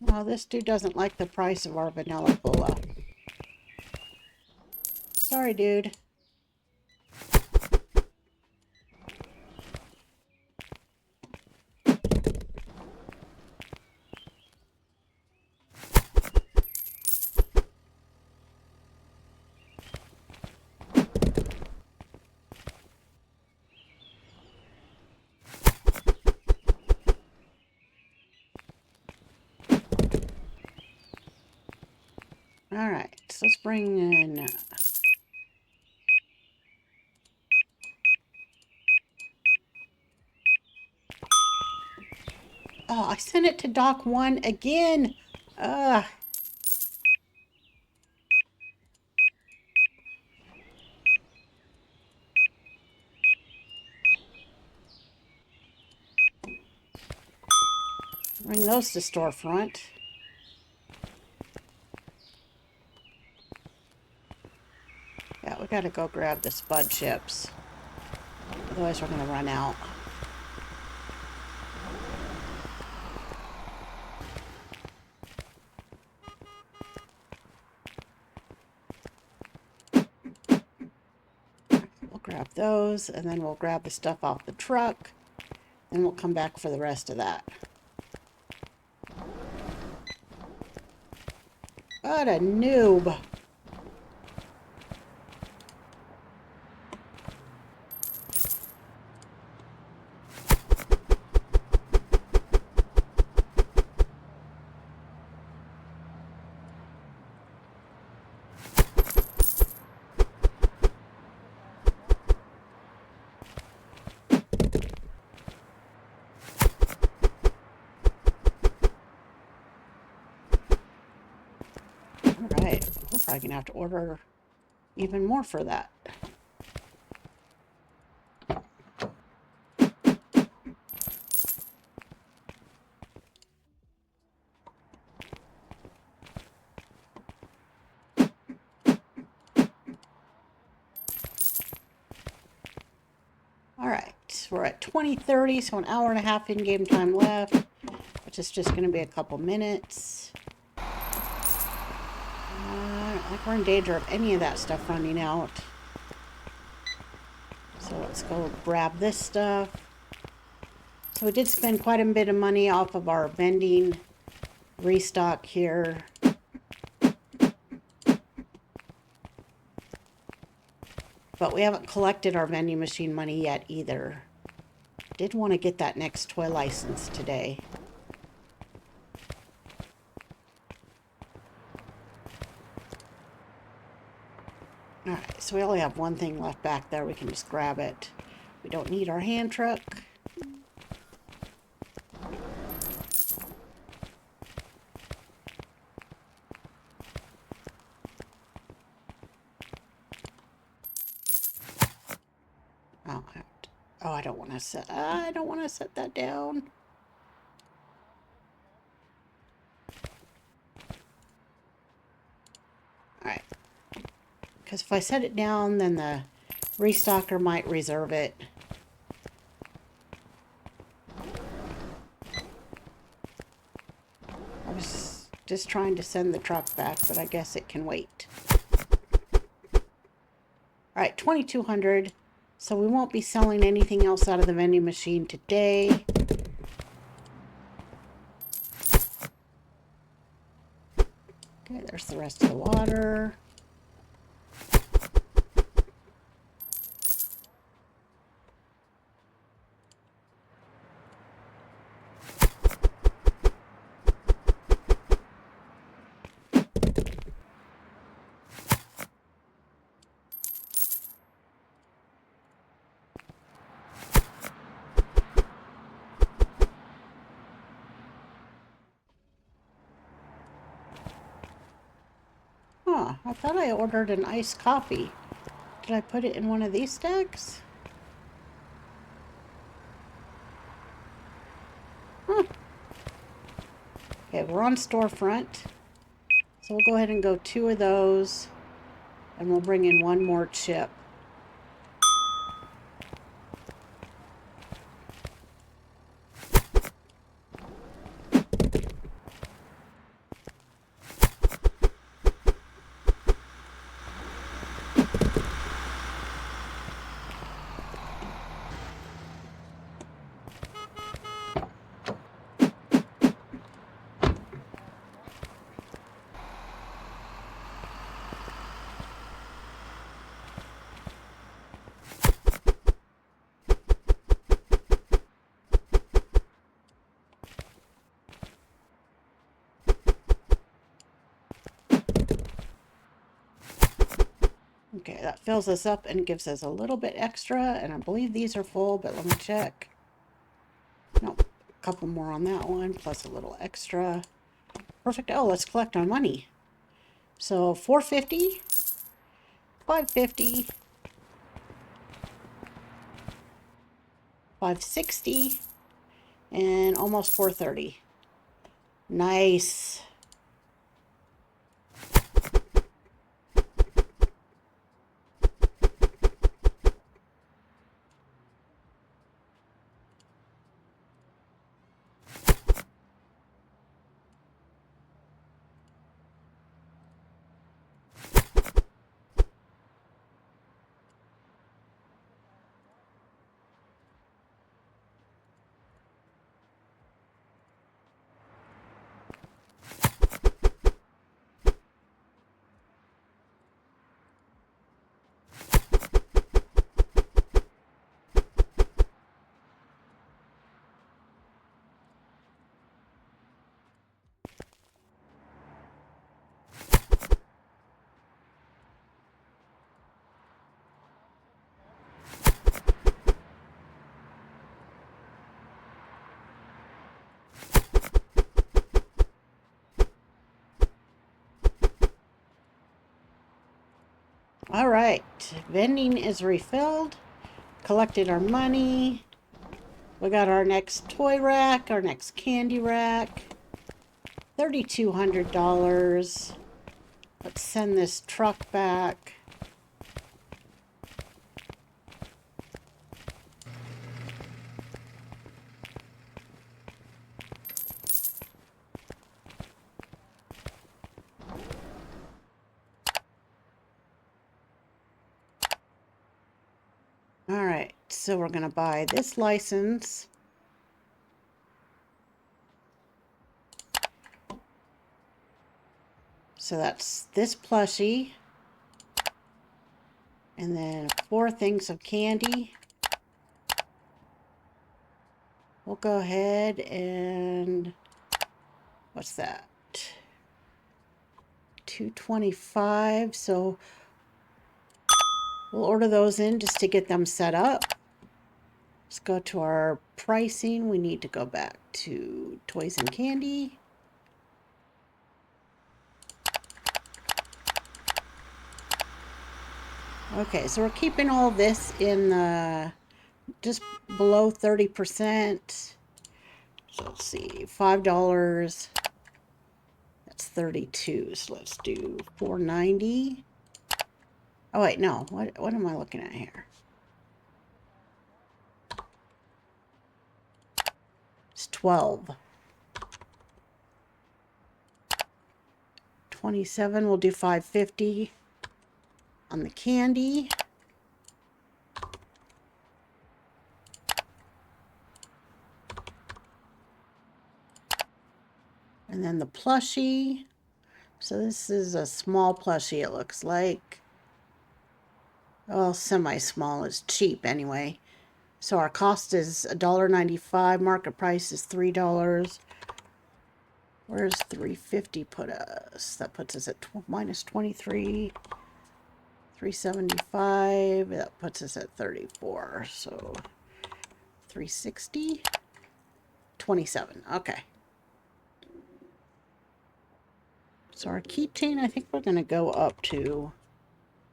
Well, this dude doesn't like the price of our vanilla cola. Sorry, dude. All right, so let's bring in... Oh, I sent it to Dock 1 again. Ugh. Bring those to storefront. Yeah, we gotta go grab the spud chips. Otherwise we're gonna run out. We'll grab those, and then we'll grab the stuff off the truck. Then we'll come back for the rest of that. What a noob. Alright, we're probably gonna have to order even more for that. Alright, we're at 20:30, so an hour and a half in-game time left, which is just gonna be a couple minutes. I don't like we're in danger of any of that stuff running out. So let's go grab this stuff. So we did spend quite a bit of money off of our vending restock here. But we haven't collected our vending machine money yet either. Did want to get that next toy license today. Alright, so we only have one thing left back there. We can just grab it. We don't need our hand truck. Oh, I don't want to set. I don't want to set that down. All right, because if I set it down, then the restocker might reserve it. I was just trying to send the truck back, but I guess it can wait. All right, 2,200. So we won't be selling anything else out of the vending machine today. Okay, there's the rest of the water. Huh, I thought I ordered an iced coffee. Did I put it in one of these stacks? Huh. Okay, we're on storefront. So we'll go ahead and go 2 of those. And we'll bring in 1 more chip. Okay, that fills us up and gives us a little bit extra, and I believe these are full, but let me check. Nope, a couple more on that one, plus a little extra. Perfect. Oh, let's collect our money. So 450, 550, 560, and almost 430. Nice. All right, vending is refilled. Collected our money. We got our next toy rack, our next candy rack. $3,200. Let's send this truck back. All right, so we're going to buy this license. So that's this plushie. And then 4 things of candy. We'll go ahead and, what's that? 225. So We'll order those in just to get them set up. Let's go to our pricing. We need to go back to toys and candy. Okay, so we're keeping all this in the just below 30%. So let's see, $5. That's 32. So let's do $4.90. Oh wait, no. What am I looking at here? It's 12. 27, we'll do $5.50 on the candy. And then the plushie. So this is a small plushie, it looks like. Well, semi-small is cheap anyway. So our cost is $1.95. Market price is $3. Where's $3.50 put us? That puts us at minus 23. $3.75. That puts us at 34. So $3.60. 27. Okay. So our keychain, I think we're going to go up to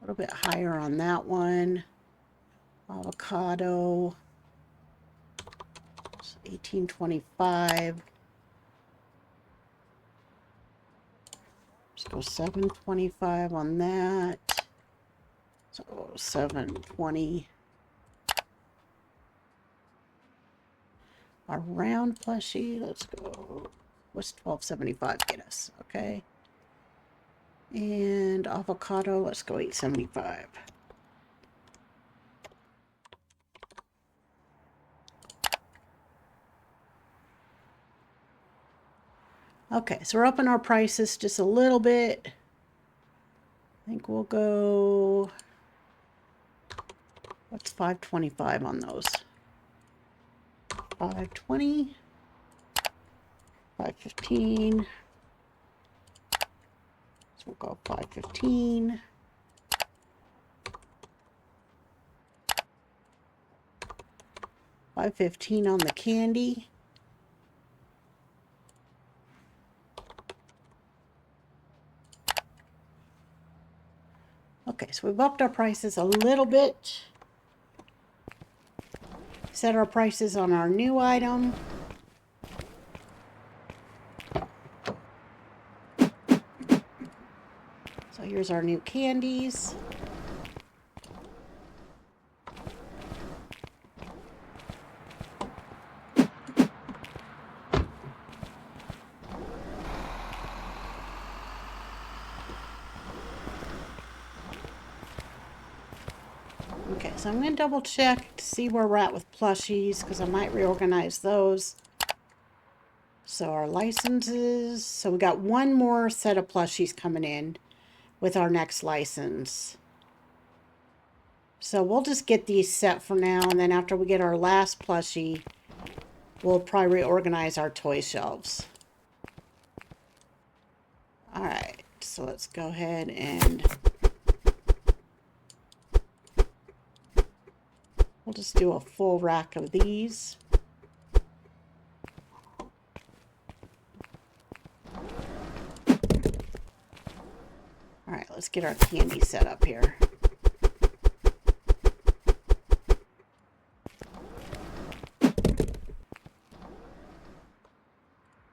a little bit higher on that one. Avocado. So $18.25. Let's go $7.25 on that. So $7.20. Our round plushie, let's go. What's $12.75 get us? Okay. And avocado, let's go $8.75. Okay, so we're upping our prices just a little bit. I think we'll go, what's $5.25 on those? $5.20, $5.15. So we'll go $5.15. $5.15 on the candy. Okay, so we've upped our prices a little bit. Set our prices on our new item. So here's our new candies. Okay, so I'm going to double check to see where we're at with plushies because I might reorganize those. So our licenses, so we got one more set of plushies coming in with our next license. So we'll just get these set for now, and then after we get our last plushie, we'll probably reorganize our toy shelves. Alright, so let's go ahead and we'll just do a full rack of these. Alright, let's get our candy set up here.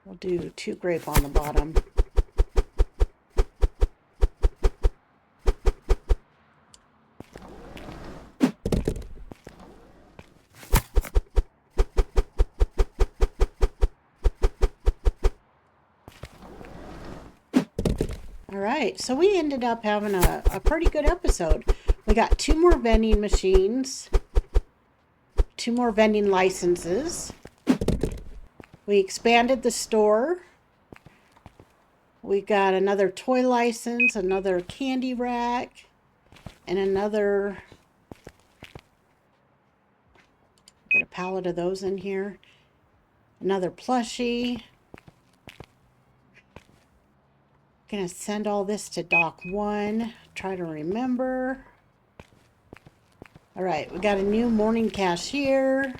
We'll do 2 grape on the bottom. Alright, so we ended up having a pretty good episode. We got 2 more vending machines, 2 more vending licenses. We expanded the store. We got another toy license, another candy rack, and another, get a pallet of those in here. Another plushie. Gonna send all this to Doc 1. Try to remember. All right, we got a new morning cashier.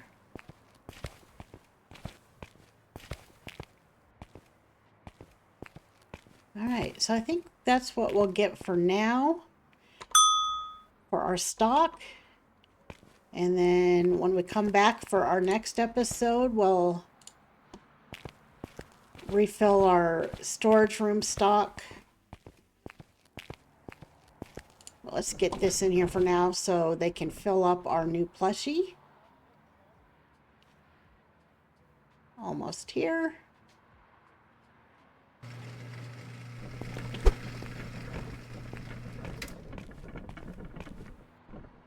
All right, so I think that's what we'll get for now for our stock. And then when we come back for our next episode, we'll refill our storage room stock. Let's get this in here for now so they can fill up our new plushie. Almost here.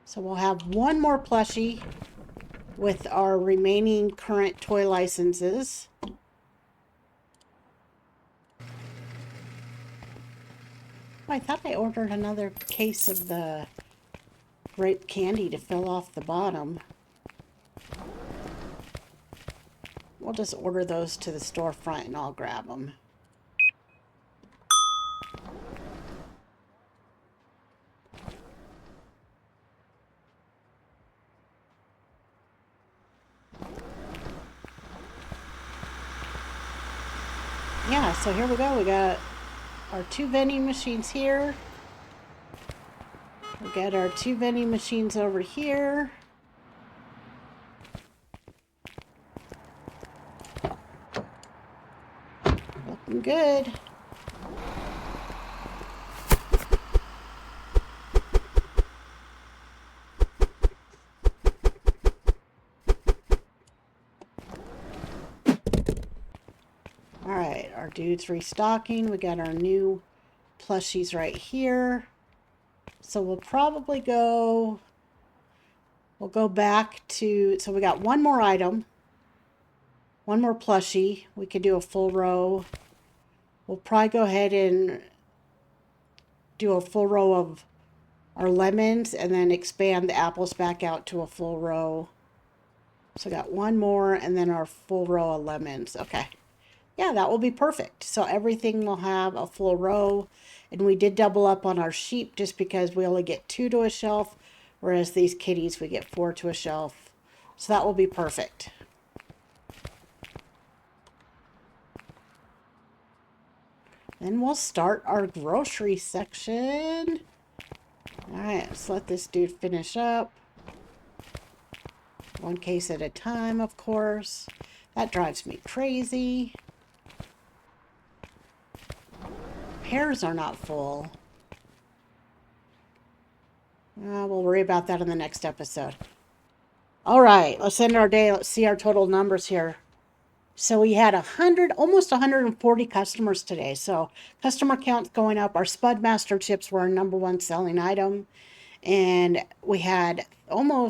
So we'll have one more plushie with our remaining current toy licenses. I thought I ordered another case of the grape candy to fill off the bottom. We'll just order those to the storefront and I'll grab them. Yeah, so here we go. We got our 2 vending machines here. We got our 2 vending machines over here. Looking good. Alright, our dude's restocking. We got our new plushies right here. So we'll probably go... We'll go back to... So we got one more item. One more plushie. We could do a full row. We'll probably go ahead and do a full row of our lemons and then expand the apples back out to a full row. So we got one more and then our full row of lemons. Okay. Yeah, that will be perfect. So everything will have a full row. And we did double up on our sheep just because we only get 2 to a shelf, whereas these kitties we get 4 to a shelf. So that will be perfect. Then we'll start our grocery section. Alright, let's let this dude finish up. 1 case at a time, of course. That drives me crazy. Pears are not full. We'll worry about that in the next episode. Alright, let's end our day. Let's see our total numbers here. So we had almost 140 customers today. So customer count's going up. Our Spud Master chips were our #1 selling item. And we had over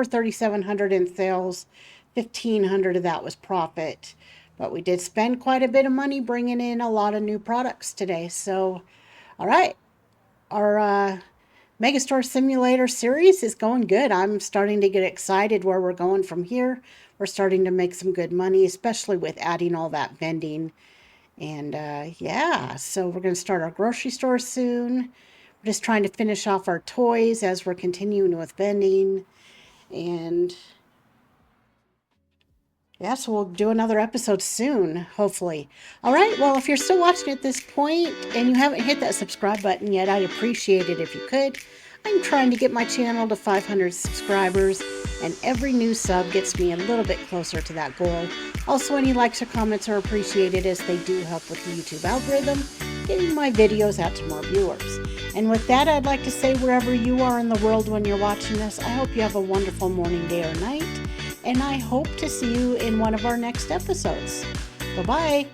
3,700 in sales. 1,500 of that was profit. But we did spend quite a bit of money bringing in a lot of new products today. So, all right. Our Megastore Simulator series is going good. I'm starting to get excited where we're going from here. We're starting to make some good money, especially with adding all that vending. And yeah, so we're going to start our grocery store soon. We're just trying to finish off our toys as we're continuing with vending. And yeah, so we'll do another episode soon, hopefully. All right, well, if you're still watching at this point and you haven't hit that subscribe button yet, I'd appreciate it if you could. I'm trying to get my channel to 500 subscribers, and every new sub gets me a little bit closer to that goal. Also, any likes or comments are appreciated as they do help with the YouTube algorithm, getting my videos out to more viewers. And with that, I'd like to say wherever you are in the world when you're watching this, I hope you have a wonderful morning, day, or night. And I hope to see you in one of our next episodes. Bye-bye.